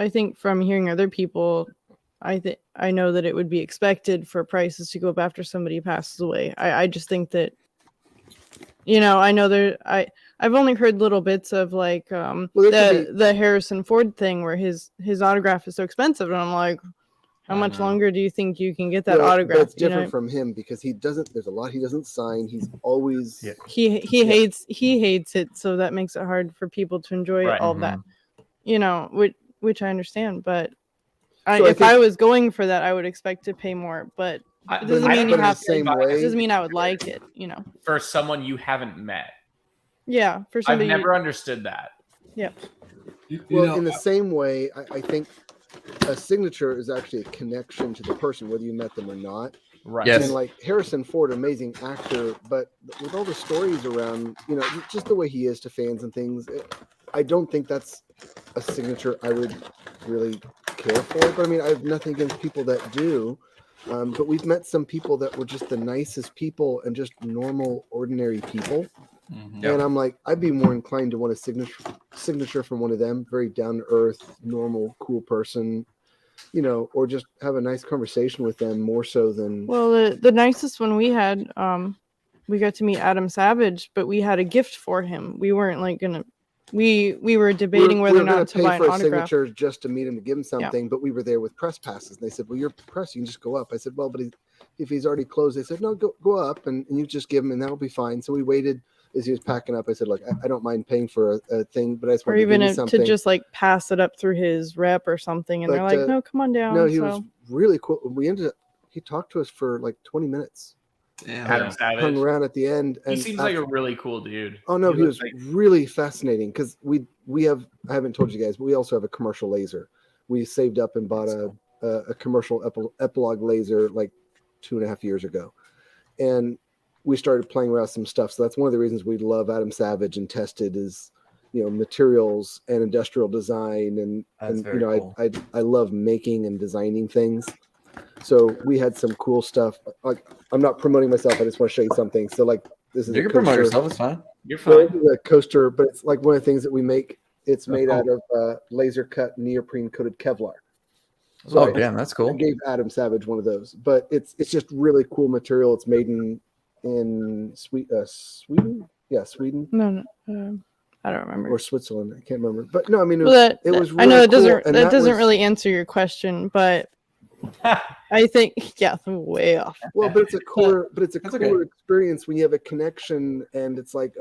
think from hearing other people, I know that it would be expected for prices to go up after somebody passes away. I just think that, I know I've only heard little bits of like the Harrison Ford thing where his autograph is so expensive, and I'm like, how much longer do you think you can get that autograph? That's different from him because he doesn't. There's a lot he doesn't sign. He's always he hates it, so that makes it hard for people to enjoy all of that. Which I understand, but if I was going for that, I would expect to pay more. But it doesn't mean you have to. It doesn't mean I would like it. For someone you haven't met. Yeah, for somebody. I've never understood that. Yeah. Well, in the same way, I think a signature is actually a connection to the person, whether you met them or not. Right. Yes. And like Harrison Ford, amazing actor, but with all the stories around, just the way he is to fans and things, I don't think that's a signature I would really care for. But I mean, I have nothing against people that do. But we've met some people that were just the nicest people and just normal, ordinary people. Mm-hmm. And I'm like, I'd be more inclined to want a signature from one of them, very down to earth, normal, cool person, or just have a nice conversation with them more so than. Well, the nicest one we had, we got to meet Adam Savage, but we had a gift for him. We weren't like gonna. We were debating whether or not to buy an autograph. Signature just to meet him to give him something, but we were there with press passes. And they said, "Well, you're press, you can just go up." I said, "Well, but if he's already closed," they said, "No, go up and you just give him, and that'll be fine." So we waited. As he was packing up, I said, "Look, I don't mind paying for a thing, but I just want to give you something." To just like pass it up through his rep or something, and they're like, "No, come on down." No, he was really cool. He talked to us for like 20 minutes. Yeah, Adam Savage hung around at the end. And he seems like a really cool dude. Oh no, he was really fascinating because I haven't told you guys, but we also have a commercial laser. We saved up and bought a commercial epilogue laser like 2.5 years ago, and we started playing around with some stuff. So that's one of the reasons we love Adam Savage and Tested is materials and industrial design, and cool. I love making and designing things. So we had some cool stuff. Like, I'm not promoting myself. I just want to show you something. So like, this is you can promote yourself. It's fine. You're fine. Well, a coaster, but it's like one of the things that we make. It's made out of laser cut neoprene coated Kevlar. So that's cool. I gave Adam Savage one of those, but it's just really cool material. It's made in Sweden. Yeah, Sweden. No, I don't remember. Or Switzerland. I can't remember. But no, I mean, it was really I know it cool, doesn't really answer your question, but I think I'm way off. Well, but it's a cooler experience when you have a connection, and it's like,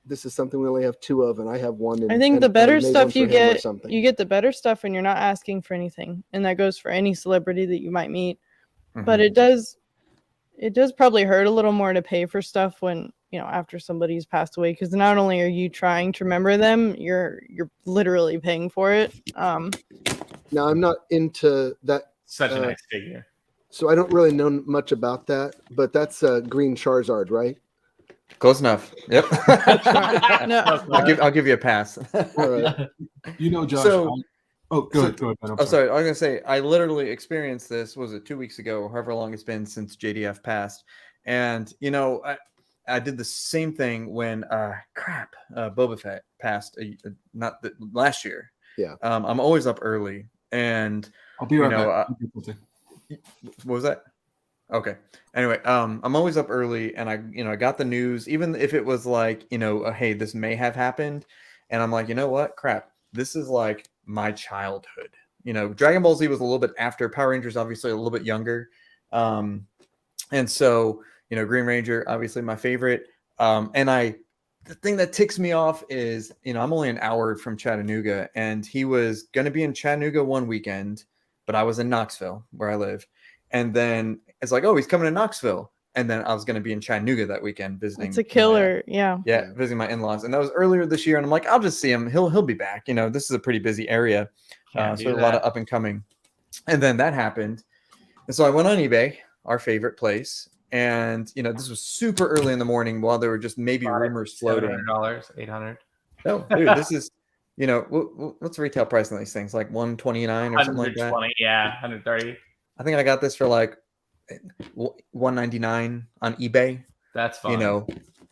this is something we only have 2 of, and I have one. And, I think the better stuff you get the better stuff when you're not asking for anything, and that goes for any celebrity that you might meet. Mm-hmm. But it does probably hurt a little more to pay for stuff when after somebody's passed away, because not only are you trying to remember them, you're literally paying for it. Now, I'm not into that. Such a nice figure. So I don't really know much about that, but that's Green Charizard, right? Close enough. Yep. No. I'll give you a pass. All right. Josh. So, go ahead. Ben, sorry. I was gonna say I literally experienced this. Was it 2 weeks ago, or however long it's been since JDF passed? And I did the same thing when Boba Fett passed. Last year. Yeah. I'm always up early, and I'll be right back. What was that? Okay. Anyway, I'm always up early, and I got the news, even if it was like, hey, this may have happened, and I'm like, you know what? Crap. This is like my childhood. Dragon Ball Z was a little bit after. Power Rangers, obviously, a little bit younger. And so, Green Ranger, obviously my favorite. And the thing that ticks me off is, I'm only an hour from Chattanooga, and he was going to be in Chattanooga one weekend, but I was in Knoxville, where I live. And then it's like, oh, he's coming to Knoxville. And then I was going to be in Chattanooga that weekend visiting. It's a killer. Yeah, visiting my in-laws. And that was earlier this year. And I'm like, I'll just see him. He'll be back. This is a pretty busy area. So a lot of up and coming. And then that happened. And so I went on eBay, our favorite place. And, this was super early in the morning while there were just maybe rumors floating. $700, $800. No, dude, this is, what's the retail price on these things? Like $129 or something like that? Yeah, $130. I think I got this for like $199 on eBay. That's fine.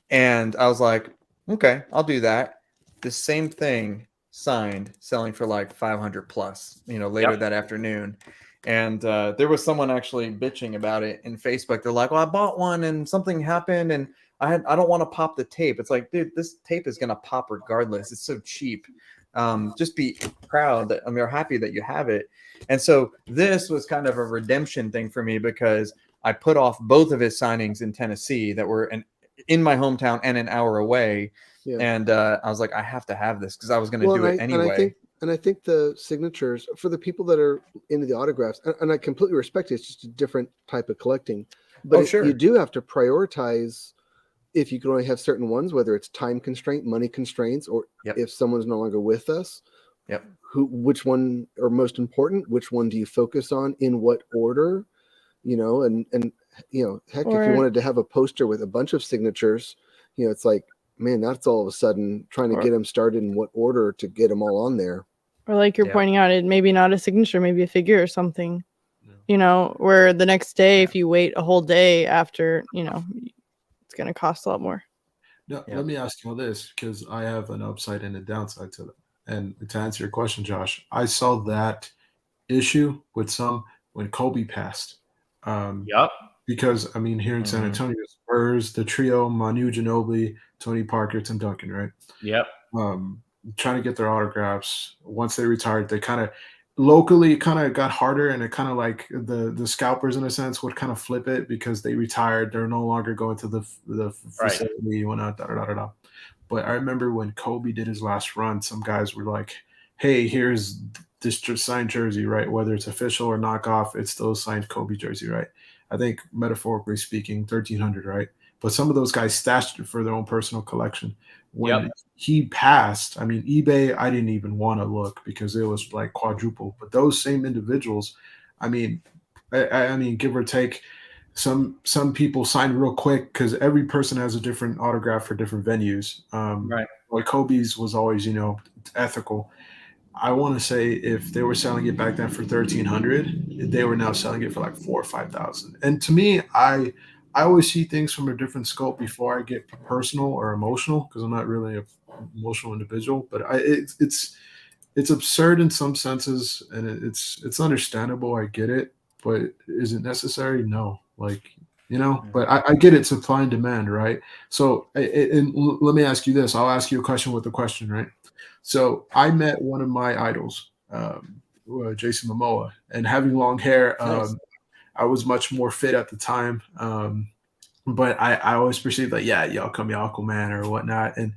And I was like, okay, I'll do that. The same thing signed, selling for like 500 plus, later that afternoon. And there was someone actually bitching about it in Facebook. They're like, well, I bought one and something happened and I don't want to pop the tape. It's like, dude, this tape is going to pop regardless. It's so cheap. Just be proud or happy that you have it. And so this was kind of a redemption thing for me, because I put off both of his signings in Tennessee that were in my hometown and an hour away. Yeah. And I was like, I have to have this because I was going to do it anyway. And I think the signatures for the people that are into the autographs, and I completely respect it, it's just a different type of collecting. But you do have to prioritize if you can only have certain ones, whether it's time constraint, money constraints, or if someone's no longer with us. Yep. Which one are most important? Which one do you focus on? In what order? And heck, if you wanted to have a poster with a bunch of signatures, it's like, man, that's all of a sudden trying to get them started in what order to get them all on there. Or like you're pointing out, it maybe not a signature, maybe a figure or something. Where the next day, if you wait a whole day after, it's going to cost a lot more. No, let me ask you all this, because I have an upside and a downside to it. And to answer your question, Josh, I saw that issue with some when Kobe passed. Because, here in San Antonio, Spurs, the trio, Manu Ginobili, Tony Parker, Tim Duncan, right? Yep. Trying to get their autographs. Once they retired, they kind of locally got harder, and it kind of like the scalpers, in a sense, would kind of flip it because they retired. They're no longer going to the facility, whatnot, da. But I remember when Kobe did his last run, some guys were like, hey, here's this signed jersey, right? Whether it's official or knockoff, it's still a signed Kobe jersey, right? I think metaphorically speaking, 1,300, right? But some of those guys stashed it for their own personal collection. When he passed, eBay, I didn't even want to look because it was like quadruple. But those same individuals, give or take, some people signed real quick because every person has a different autograph for different venues. Right. Like Kobe's was always, ethical. I want to say if they were selling it back then for 1,300, they were now selling it for like 4,000 or 5,000. And to me, I always see things from a different scope before I get personal or emotional because I'm not really an emotional individual. But it's absurd in some senses, and it's understandable. I get it, but is it necessary? No. But I get it, supply and demand, right? So, let me ask you this. I'll ask you a question with a question, right? So I met one of my idols, Jason Momoa, and having long hair, I was much more fit at the time. But I always perceived like, yeah, y'all come Aquaman or whatnot. And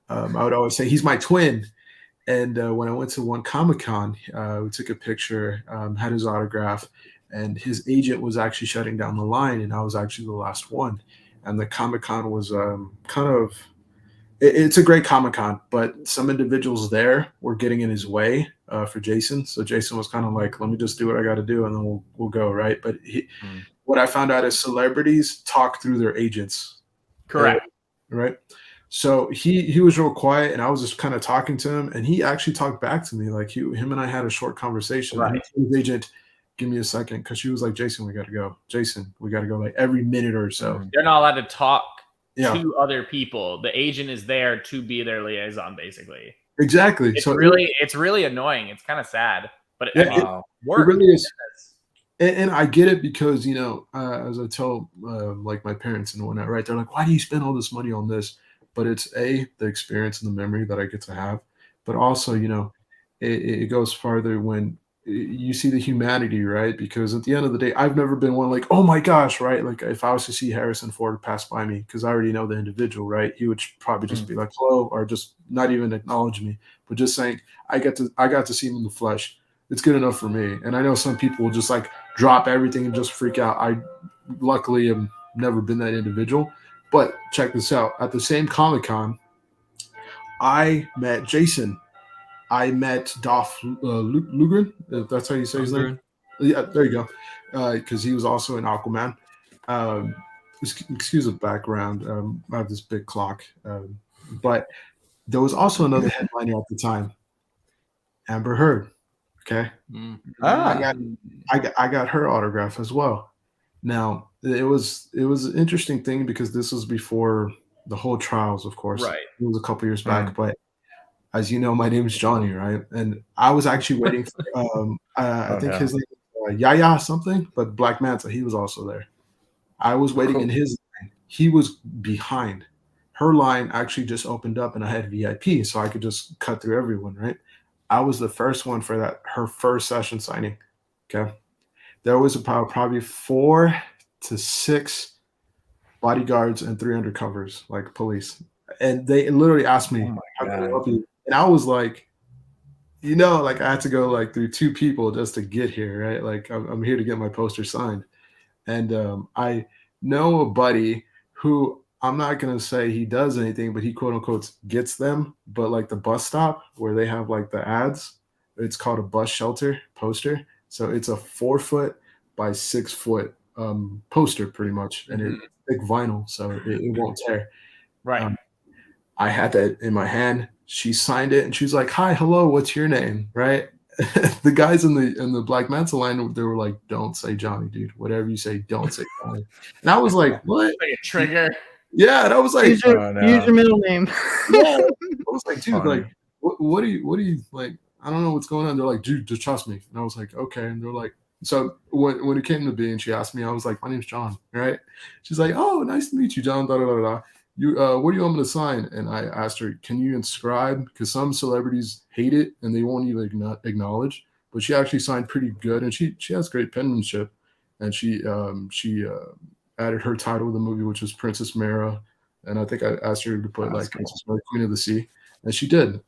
I would always say he's my twin. And when I went to one Comic-Con, we took a picture, had his autograph, and his agent was actually shutting down the line, and I was actually the last one. And the Comic-Con was it's a great Comic-Con, but some individuals there were getting in his way for Jason. So Jason was kind of like, let me just do what I got to do, and then we'll go, right? But what I found out is celebrities talk through their agents. Correct. Right? So he was real quiet, and I was just kind of talking to him, and he actually talked back to me. Like him and I had a short conversation. Right. And his agent, give me a second, because she was like, Jason, we got to go. Jason, we got to go. Like every minute or so. They're not allowed to talk to other people. The agent is there to be their liaison, basically. Exactly. It's really annoying. It's kind of sad, but it really is. And I get it because as I tell like my parents and whatnot, right? They're like, why do you spend all this money on this? But it's the experience and the memory that I get to have. But also, it goes farther when you see the humanity, right? Because at the end of the day, I've never been one like, oh my gosh, right? Like if I was to see Harrison Ford pass by me, because I already know the individual, right? He would probably just be like, hello, or just not even acknowledge me, but just saying, I got to see him in the flesh. It's good enough for me. And I know some people will just like drop everything and just freak out. I luckily have never been that individual. But check this out. At the same Comic-Con, I met Jason. I met Dolph Lundgren. If that's how you say his name. Yeah, there you go. Because he was also in Aquaman. Excuse the background. I have this big clock. But there was also another headliner at the time, Amber Heard. Okay. I got her autograph as well. Now it was an interesting thing because this was before the whole trials, of course. Right. It was a couple years back, but as you know, my name is Johnny, right? And I was actually waiting for I think his name was Yaya something, but Black Manta, he was also there. I was waiting in his line. He was behind. Her line actually just opened up and I had VIP, so I could just cut through everyone, right? I was the first one for her first session signing. Okay. There was about probably 4 to 6 bodyguards and 3 undercovers, like police. And they literally asked me, how can I help you? And I was like, like I had to go like through 2 people just to get here, right? Like I'm here to get my poster signed. And I know a buddy who I'm not going to say he does anything, but he quote unquote gets them. But like the bus stop where they have like the ads, it's called a bus shelter poster. So it's a 4-foot by 6-foot poster pretty much. And it's thick vinyl, so it won't tear. Right. I had that in my hand. She signed it and she was like, hi, hello, what's your name? Right. The guys in the Black Manta line, they were like, don't say Johnny, dude. Whatever you say, don't say Johnny. And I was like, what? Like a trigger. Yeah. And I was like, use your middle name. Yeah. I was like, dude, like, what do you like? I don't know what's going on. They're like, dude, just trust me. And I was like, okay. And they're like, so when it came to being, she asked me, I was like, my name's John. Right. She's like, oh, nice to meet you, John. Da, da, da, da. What do you want me to sign? And I asked her, can you inscribe? Because some celebrities hate it and they won't even acknowledge. But she actually signed pretty good, and she has great penmanship. And she added her title of the movie, which was Princess Mara. And I think I asked her to put Princess Mara, Queen of the Sea, and she did.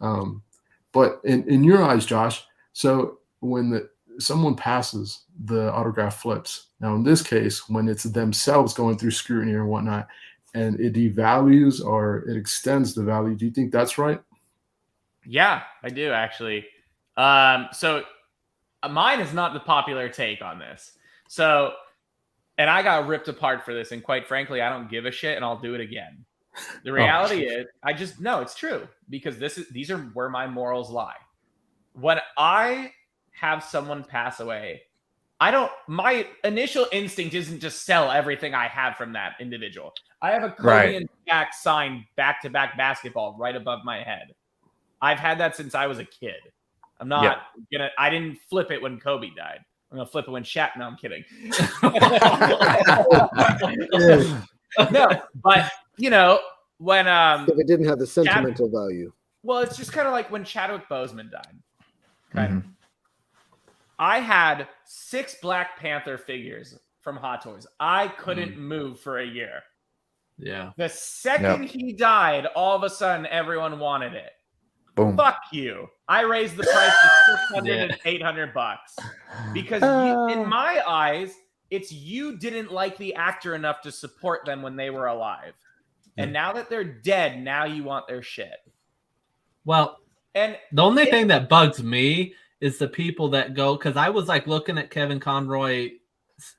But in your eyes, Josh, so when someone passes, the autograph flips. Now in this case, when it's themselves going through scrutiny or whatnot, and it devalues or it extends the value. Do you think that's right? Yeah, I do actually. So mine is not the popular take on this. So And I got ripped apart for this. And quite frankly, I don't give a shit, and I'll do it again. The reality is, it's true, because these are where my morals lie. When I have someone pass away, my initial instinct isn't just sell everything I have from that individual. I have a Kobe and Shaq signed back-to-back basketball right above my head. I've had that since I was a kid. I didn't flip it when Kobe died. I'm gonna flip it when Shaq. No, I'm kidding. No, but when if it didn't have the sentimental value. Well, it's just kind of like when Chadwick Boseman died. Okay. I had 6 Black Panther figures from Hot Toys. I couldn't move for a year. Yeah. The second he died, all of a sudden everyone wanted it. Boom. Fuck you. I raised the price to $600 and $800 because in my eyes, it's you didn't like the actor enough to support them when they were alive. And now that they're dead, now you want their shit. Well, and the only thing that bugs me is the people that go, because I was like looking at Kevin Conroy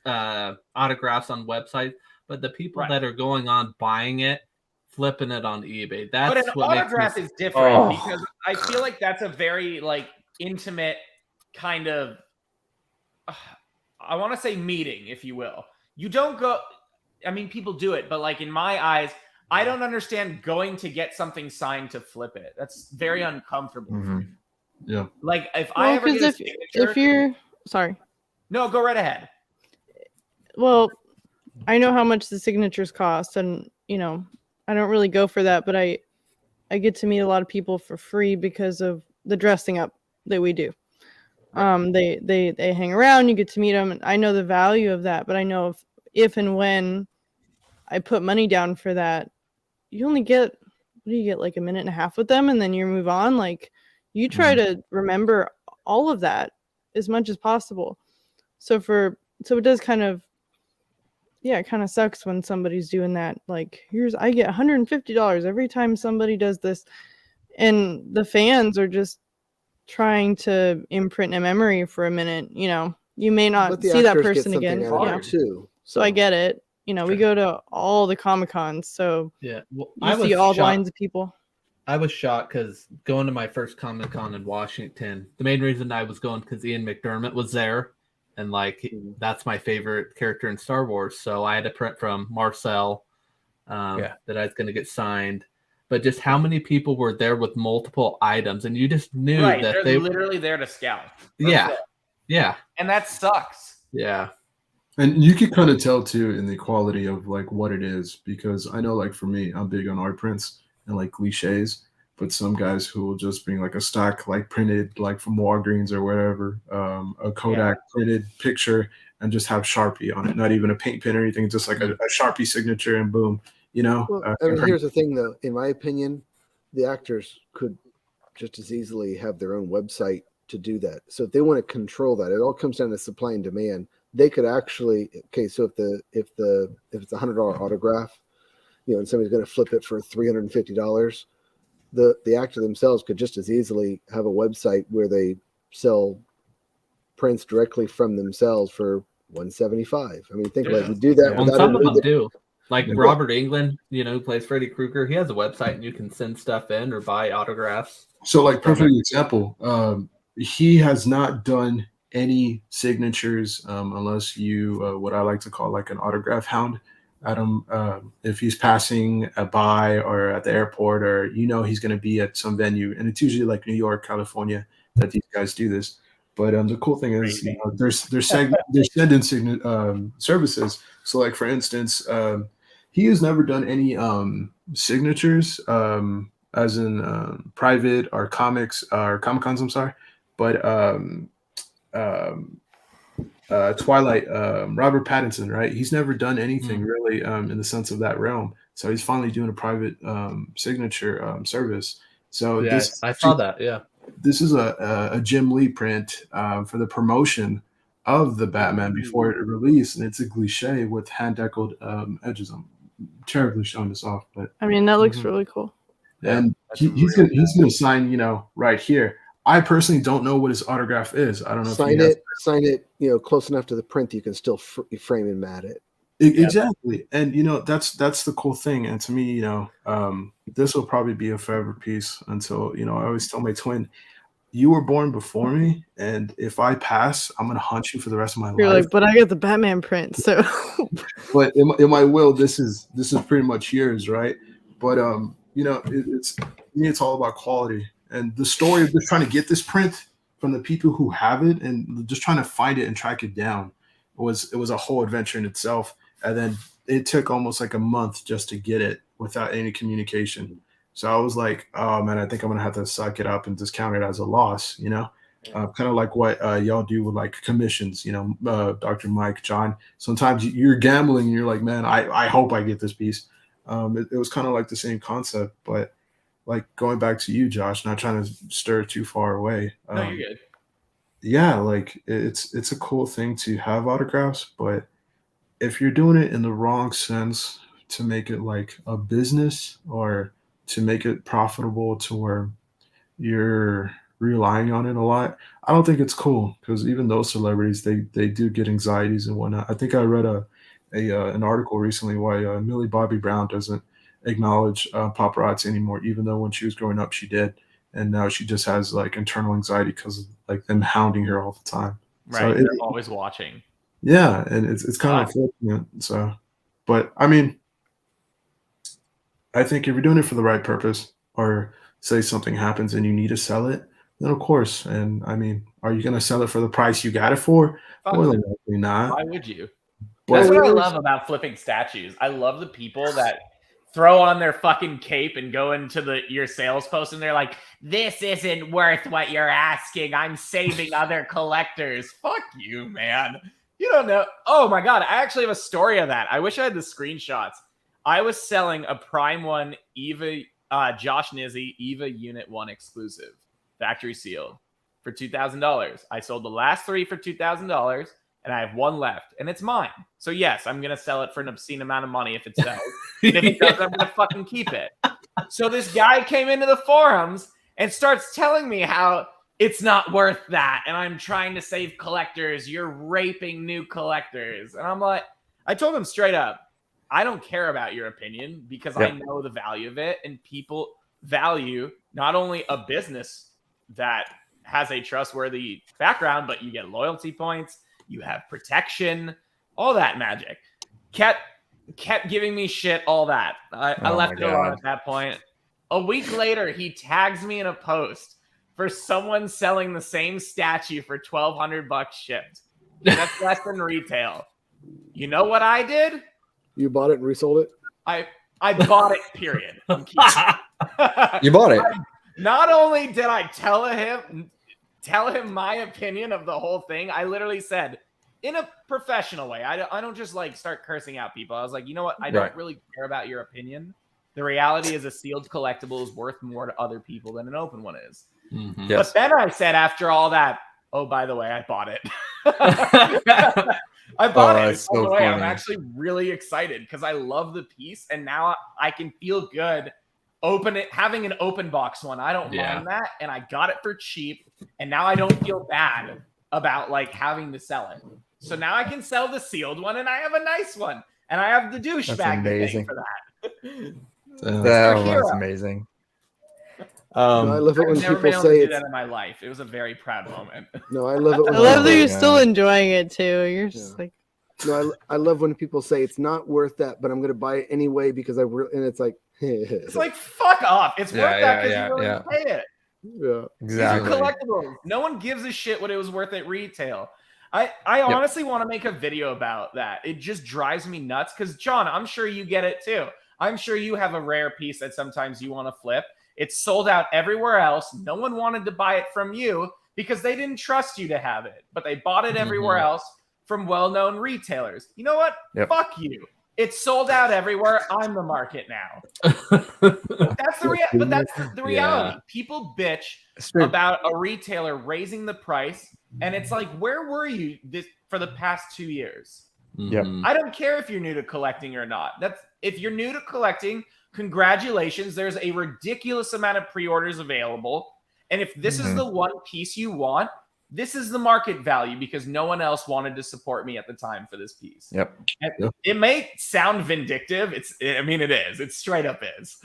autographs on websites, but the people that are going on buying it, flipping it on eBay. But an autograph is different because I feel like that's a very like intimate kind of, I want to say meeting, if you will. You don't go, I mean, people do it, but like in my eyes, I don't understand going to get something signed to flip it. That's very uncomfortable. Mm-hmm. Yeah. Like if I ever get a signature, if you're sorry. No, go right ahead. Well, I know how much the signatures cost, and I don't really go for that, but I get to meet a lot of people for free because of the dressing up that we do. They hang around, you get to meet them, and I know the value of that, but I know if and when I put money down for that, you only get, what do you get, like a minute and a half with them, and then you move on. Like, you try to remember all of that as much as possible. So it does kind of, it kind of sucks when somebody's doing that. Like, I get $150 every time somebody does this, and the fans are just trying to imprint a memory for a minute. You may not see that person again. Too, so I get it. We go to all the Comic-Cons, so you see all kinds of people. I was shocked because going to my first Comic-Con in Washington, the main reason I was going because Ian McDermott was there, and that's my favorite character in Star Wars. So I had to print from Marcel that I was going to get signed. But just how many people were there with multiple items, and you just knew that they're literally there to scout. Yeah, and that sucks. Yeah. And you could kind of tell too in the quality of like what it is, because I know like for me, I'm big on art prints and like cliches, but some guys who will just bring like a stock like printed like from Walgreens or wherever, a Kodak printed picture and just have Sharpie on it, not even a paint pen or anything, just like a Sharpie signature and boom, Well, I mean, here's the thing though, in my opinion, the actors could just as easily have their own website to do that. So if they want to control that, it all comes down to supply and demand. They could actually, so if it's $100 autograph, and somebody's going to flip it for $350, the actor themselves could just as easily have a website where they sell prints directly from themselves for $175. I mean, think about it. You do that. Well, some of them do. Like Robert Englund, who plays Freddy Krueger, he has a website and you can send stuff in or buy autographs. So, like, perfect example, he has not done any signatures unless you what I like to call like an autograph hound. Adam, if he's passing by or at the airport, or he's going to be at some venue, and it's usually like New York, California, that these guys do this. But the cool thing is, there's send-in services. So, like for instance, he has never done any signatures, as in private or comics or Comic-Cons. I'm sorry, but Twilight, Robert Pattinson, right? He's never done anything really in the sense of that realm. So he's finally doing a private signature service. So I saw that. Yeah, this is a Jim Lee print for the promotion of the Batman before it released, and it's a cliche with hand deckled edges. I'm terribly showing this off, but I mean that looks really cool. And he's gonna sign, right here. I personally don't know what his autograph is. I don't know. Sign it, close enough to the print you can still frame and mat it. Exactly. And that's the cool thing. And to me, this will probably be a forever piece until, I always tell my twin, you were born before me, and if I pass, I'm gonna hunt you for the rest of my life. You're like, but I got the Batman print, so. But in my will, this is pretty much yours, right? But it's all about quality, and the story of just trying to get this print from the people who have it, and just trying to find it and track it down, it was a whole adventure in itself. And then it took almost like a month just to get it without any communication. So I was like, oh man, I think I'm gonna have to suck it up and discount it as a loss, kind of like what y'all do with like commissions, Dr. Mike, John. Sometimes you're gambling and you're like, man, I hope I get this piece. It was kind of like the same concept, but like going back to you, Josh, not trying to stir too far away. No, you're good. Yeah, like it's a cool thing to have autographs, but if you're doing it in the wrong sense to make it like a business or to make it profitable to where you're relying on it a lot, I don't think it's cool, because even those celebrities, they do get anxieties and whatnot. I think I read an article recently why Millie Bobby Brown doesn't acknowledge paparazzi anymore, even though when she was growing up she did, and now she just has like internal anxiety because of like them hounding her all the time. Right, so they're always watching. Yeah, and it's kind of unfortunate. So, but I mean, I think if you're doing it for the right purpose, or say something happens and you need to sell it, then of course. And I mean, are you going to sell it for the price you got it for? More than likely not. Why would you? That's what I love about flipping statues. I love the people that throw on their fucking cape and go into your sales post and they're like, this isn't worth what you're asking. I'm saving other collectors. Fuck you, man. You don't know. Oh my God. I actually have a story of that. I wish I had the screenshots. I was selling a Prime 1 Eva, Josh Nizzi Eva Unit 1 exclusive, factory sealed, for $2,000. I sold the last 3 for $2,000, and I have 1 left, and it's mine. So yes, I'm going to sell it for an obscene amount of money if it sells. And if it does, I'm going to fucking keep it. So this guy came into the forums and starts telling me how it's not worth that, and I'm trying to save collectors. You're raping new collectors. And I'm like, I told him straight up, I don't care about your opinion, because I know the value of it, and people value not only a business that has a trustworthy background, but you get loyalty points, you have protection, all that magic. Kept giving me shit, all that. I left it alone at that point. A week later, he tags me in a post for someone selling the same statue for $1,200 shipped. That's less than retail. You know what I did? You bought it and resold it? I bought it, period. You bought it. Not only did I tell him my opinion of the whole thing, I literally said, in a professional way, I don't just like start cursing out people. I was like, you know what? I don't really care about your opinion. The reality is a sealed collectible is worth more to other people than an open one is. Mm-hmm. Yes. But then I said, after all that, oh, by the way, I bought it. I bought it. So the way, I'm actually really excited because I love the piece, and now I can feel good having an open box one. I don't mind that, and I got it for cheap, and now I don't feel bad about like having to sell it. So now I can sell the sealed one, and I have a nice one, and I have the douchebag thing for that. That was amazing. I love it when people say it's that in my life. It was a very proud moment. No, I love it. I love that you're still enjoying it too. You're just like, no, I love when people say it's not worth that, but I'm going to buy it anyway because and it's like, it's like, fuck off. It's worth that because you're willing to pay it. Yeah, exactly. These are collectibles. No one gives a shit what it was worth at retail. I honestly want to make a video about that. It just drives me nuts because, John, I'm sure you get it too. I'm sure you have a rare piece that sometimes you want to flip. It's sold out everywhere else. No one wanted to buy it from you because they didn't trust you to have it, but they bought it everywhere else from well-known retailers. You know what? Fuck you. It's sold out everywhere. I'm the market now. That's the reality. People bitch about a retailer raising the price, and it's like, where were you for the past 2 years? I don't care if you're new to collecting or not. If you're new to collecting, congratulations. There's a ridiculous amount of pre-orders available, And if this is the one piece you want, this is the market value because no one else wanted to support me at the time for this piece. Yep. It may sound vindictive. I mean, it is. It straight up is.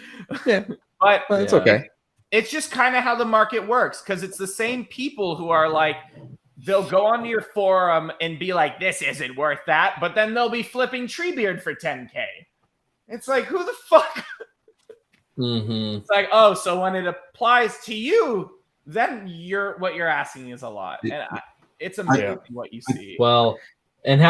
Yeah. But it's okay. It's just kind of how the market works because it's the same people who are like, they'll go onto your forum and be like, this isn't worth that. But then they'll be flipping Treebeard for 10K. It's like, who the fuck? It's like, oh, so when it applies to you, then what you're asking is a lot. And it's amazing what you see. Well, and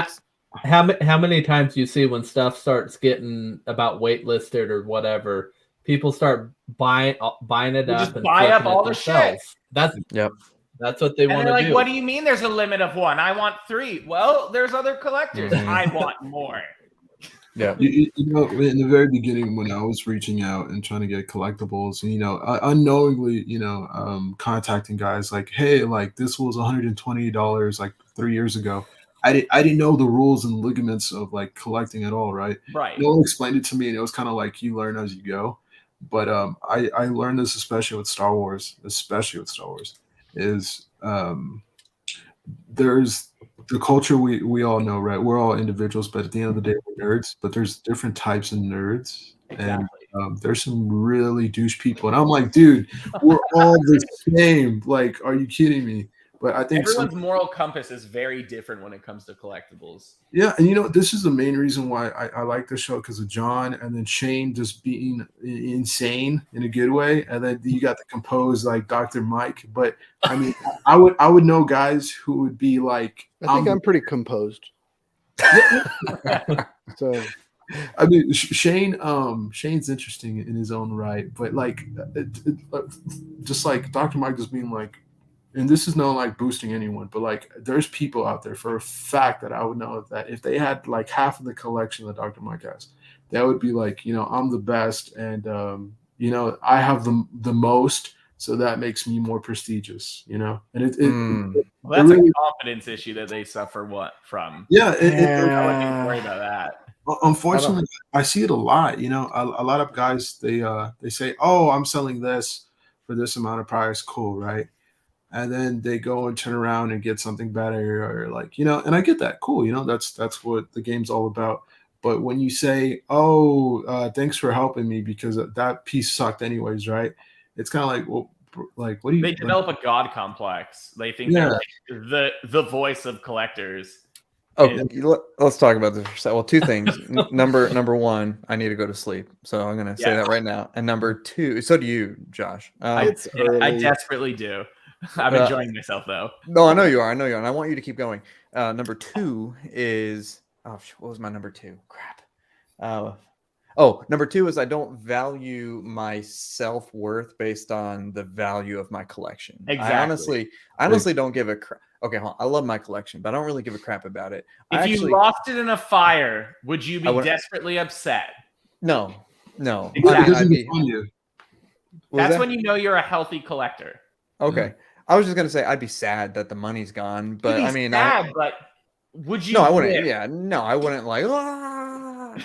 how many times do you see when stuff starts getting about waitlisted or whatever, people start buying it up just and buy up all the shit. That's what they want to like, do. what do you mean there's a limit of 1? I want 3. Well, there's other collectors. I want more. Yeah. You know, in the very beginning when I was reaching out and trying to get collectibles, and, you know, unknowingly, you know, contacting guys like, hey, like this was $120 like 3 years ago. I didn't know the rules and ligaments of like collecting at all, right? Right. No one explained it to me, and it was kind of like you learn as you go. But I learned this especially with Star Wars, is there's the culture we all know, right? We're all individuals, but at the end of the day, we're nerds. But there's different types of nerds, and there's some really douche people. And I'm like, dude, we're all the same. Like, are you kidding me? But I think everyone's moral compass is very different when it comes to collectibles. Yeah, and you know, this is the main reason why I like this show, because of John and then Shane just being insane in a good way, and then you got the composed like Dr. Mike. But I mean, I would know guys who would be like, I think I'm pretty composed. So, I mean, Shane's interesting in his own right, but like, just like Dr. Mike just being like. And this is not like boosting anyone, but like there's people out there for a fact that I would know that if they had like half of the collection that Dr. Mike has, that would be like, you know, I'm the best, and you know, I have the most, so that makes me more prestigious, you know. And well, that's really a confidence issue that they suffer from. Yeah, I wouldn't worry about that. Unfortunately, I see it a lot. You know, a lot of guys they say, "Oh, I'm selling this for this amount of price." Cool, right? And then they go and turn around and get something better, or like, you know, and I get that. Cool. You know, that's what the game's all about. But when you say, oh, thanks for helping me because that piece sucked anyways, right? It's kind of like, well, like, what do you... They develop a god complex. They think they're like the voice of collectors. Oh, let's talk about this for a second. Well, 2 things. Number 1, I need to go to sleep. So I'm going to say that right now. And number 2, so do you, Josh. I desperately do. I'm enjoying myself though. No, I know you are. And I want you to keep going. Number 2 is what was my number 2? Crap. Number 2 is I don't value my self-worth based on the value of my collection. Exactly. I honestly don't give a crap. Okay, hold on. I love my collection, but I don't really give a crap about it. If you lost it in a fire, would you be desperately upset? No. Exactly. That's when you know you're a healthy collector. Okay. I was just gonna say I'd be sad that the money's gone, but I mean, but would you? No, I wouldn't. Yeah, no, I wouldn't like. No,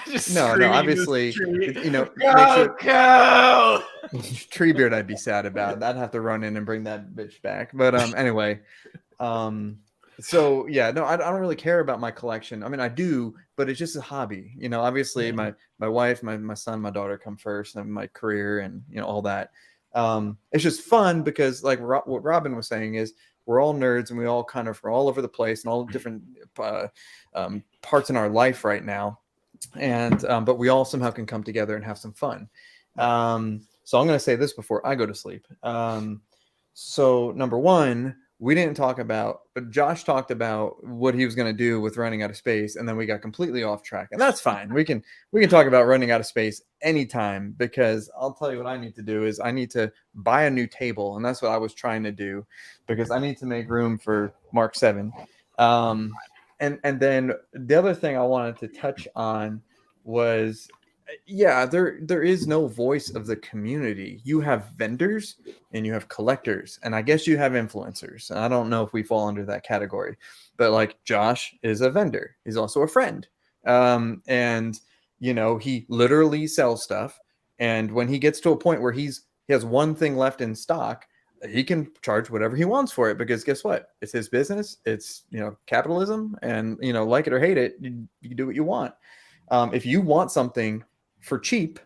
obviously, you know, go. Treebeard, I'd be sad about. I'd have to run in and bring that bitch back. But anyway, so yeah, no, I don't really care about my collection. I mean, I do, but it's just a hobby. You know, obviously, my wife, my son, my daughter come first, and my career, and you know all that. It's just fun because like what Robin was saying is we're all nerds and we all kind of are all over the place and all different parts in our life right now. And but we all somehow can come together and have some fun. So I'm going to say this before I go to sleep. So number 1, we didn't talk about, but Josh talked about what he was going to do with running out of space, and then we got completely off track, and that's fine. We can talk about running out of space anytime, because I'll tell you what I need to do is I need to buy a new table, and that's what I was trying to do because I need to make room for Mark 7. And then the other thing I wanted to touch on was, there is no voice of the community. You have vendors and you have collectors, and I guess you have influencers. I don't know if we fall under that category, but like Josh is a vendor. He's also a friend. And you know, he literally sells stuff. And when he gets to a point where he has one thing left in stock, he can charge whatever he wants for it, because guess what? It's his business. It's, capitalism, and, like it or hate it, you do what you want. If you want something for cheap,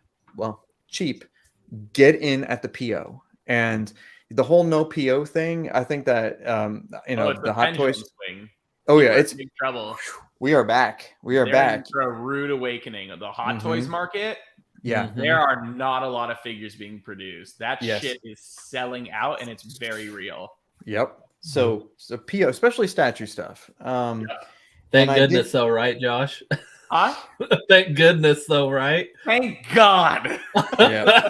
get in at the PO. And the whole no PO thing, I think that, the Hot Toys swing. Oh yeah, it's big trouble. We are back. They're back for a rude awakening of the Hot Toys market. Yeah, there are not a lot of figures being produced. That shit is selling out, and it's very real. Yep. So PO, especially statue stuff. Thank goodness, though, right, Josh? Huh? Thank goodness, though, right? Thank God. Yeah.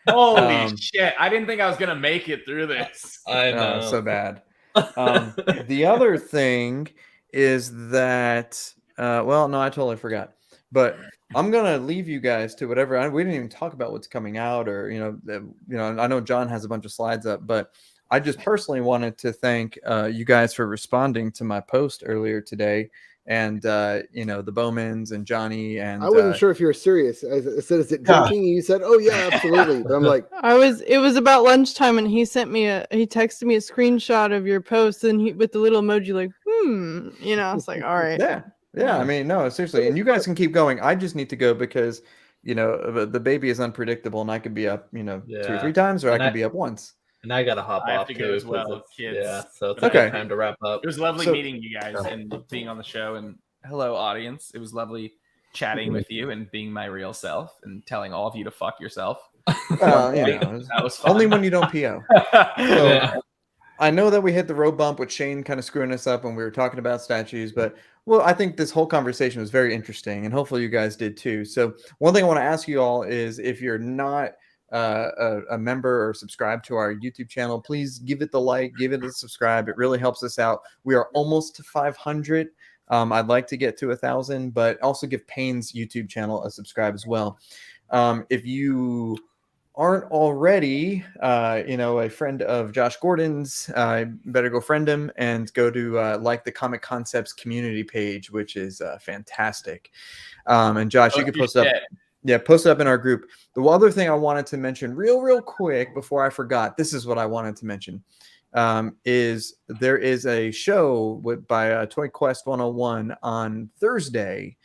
Holy shit! I didn't think I was gonna make it through this. I know, so bad. The other thing is that, well, no, I totally forgot. But I'm gonna leave you guys to whatever. We didn't even talk about what's coming out, or I know John has a bunch of slides up, but I just personally wanted to thank you guys for responding to my post earlier today. And the Bowmans and Johnny, and I wasn't sure if you were serious. I said, "Is it drinking?" And you said, "Oh yeah, absolutely." But I'm like, It was about lunchtime, and he texted me a screenshot of your post, and with the little emoji like, I was like, all right. Yeah. I mean, no, seriously, and you guys can keep going. I just need to go because the baby is unpredictable, and I could be up 2 or 3 times, or I could be up once. And I gotta hop off. I have to go as well, kids. Yeah, so it's okay. Time to wrap up. It was lovely meeting you guys and being on the show. And hello, audience. It was lovely chatting with you and being my real self and telling all of you to fuck yourself. That was fun. Only when you don't PO. I know that we hit the road bump with Shane kind of screwing us up when we were talking about statues, but I think this whole conversation was very interesting, and hopefully you guys did too. So one thing I want to ask you all is, if you're not a member or subscribe to our YouTube channel, please give it the like, give it a subscribe. It really helps us out. We are almost to 500. I'd like to get to 1,000, but also give Payne's YouTube channel a subscribe as well. If you aren't already, a friend of Josh Gordon's, better go friend him and go to the Comic Concepts community page, which is fantastic. And Josh, you can post up. Yeah, post it up in our group. The other thing I wanted to mention real quick before I forgot, this is what I wanted to mention, is there is a show by Toy Quest 101 on Thursday,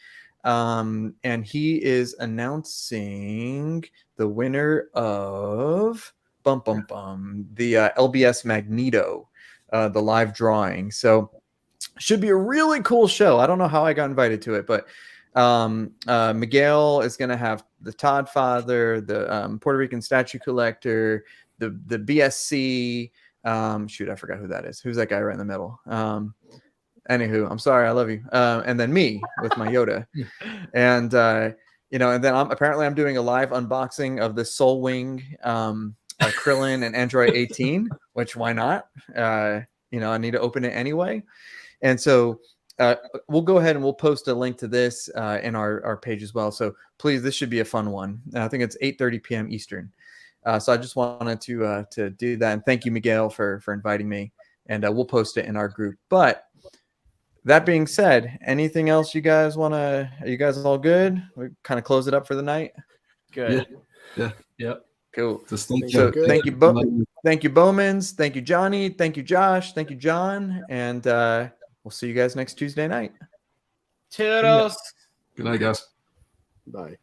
and he is announcing the winner of the LBS Magneto, the live drawing. So should be a really cool show. I don't know how I got invited to it, but Miguel is going to have the Todd Father, the Puerto Rican statue collector, the BSC. Shoot, I forgot who that is. Who's that guy right in the middle? Anywho, I'm sorry, I love you. And then me with my Yoda, and and then I'm doing a live unboxing of the Soul Wing, Krillin and Android 18. Which, why not? I need to open it anyway, and so. We'll go ahead and we'll post a link to this in our page as well. So please, this should be a fun one. I think it's 8:30 p.m. Eastern. So I just wanted to do that, and thank you, Miguel, for inviting me. And we'll post it in our group. But that being said, anything else you guys want to? Are you guys all good? We kind of close it up for the night. Good. Yeah. Yep. Cool. Thank you, thank you, Bowmans. Thank you, Johnny. Thank you, Josh. Thank you, John. And we'll see you guys next Tuesday night. Toodles. Good night, guys. Bye.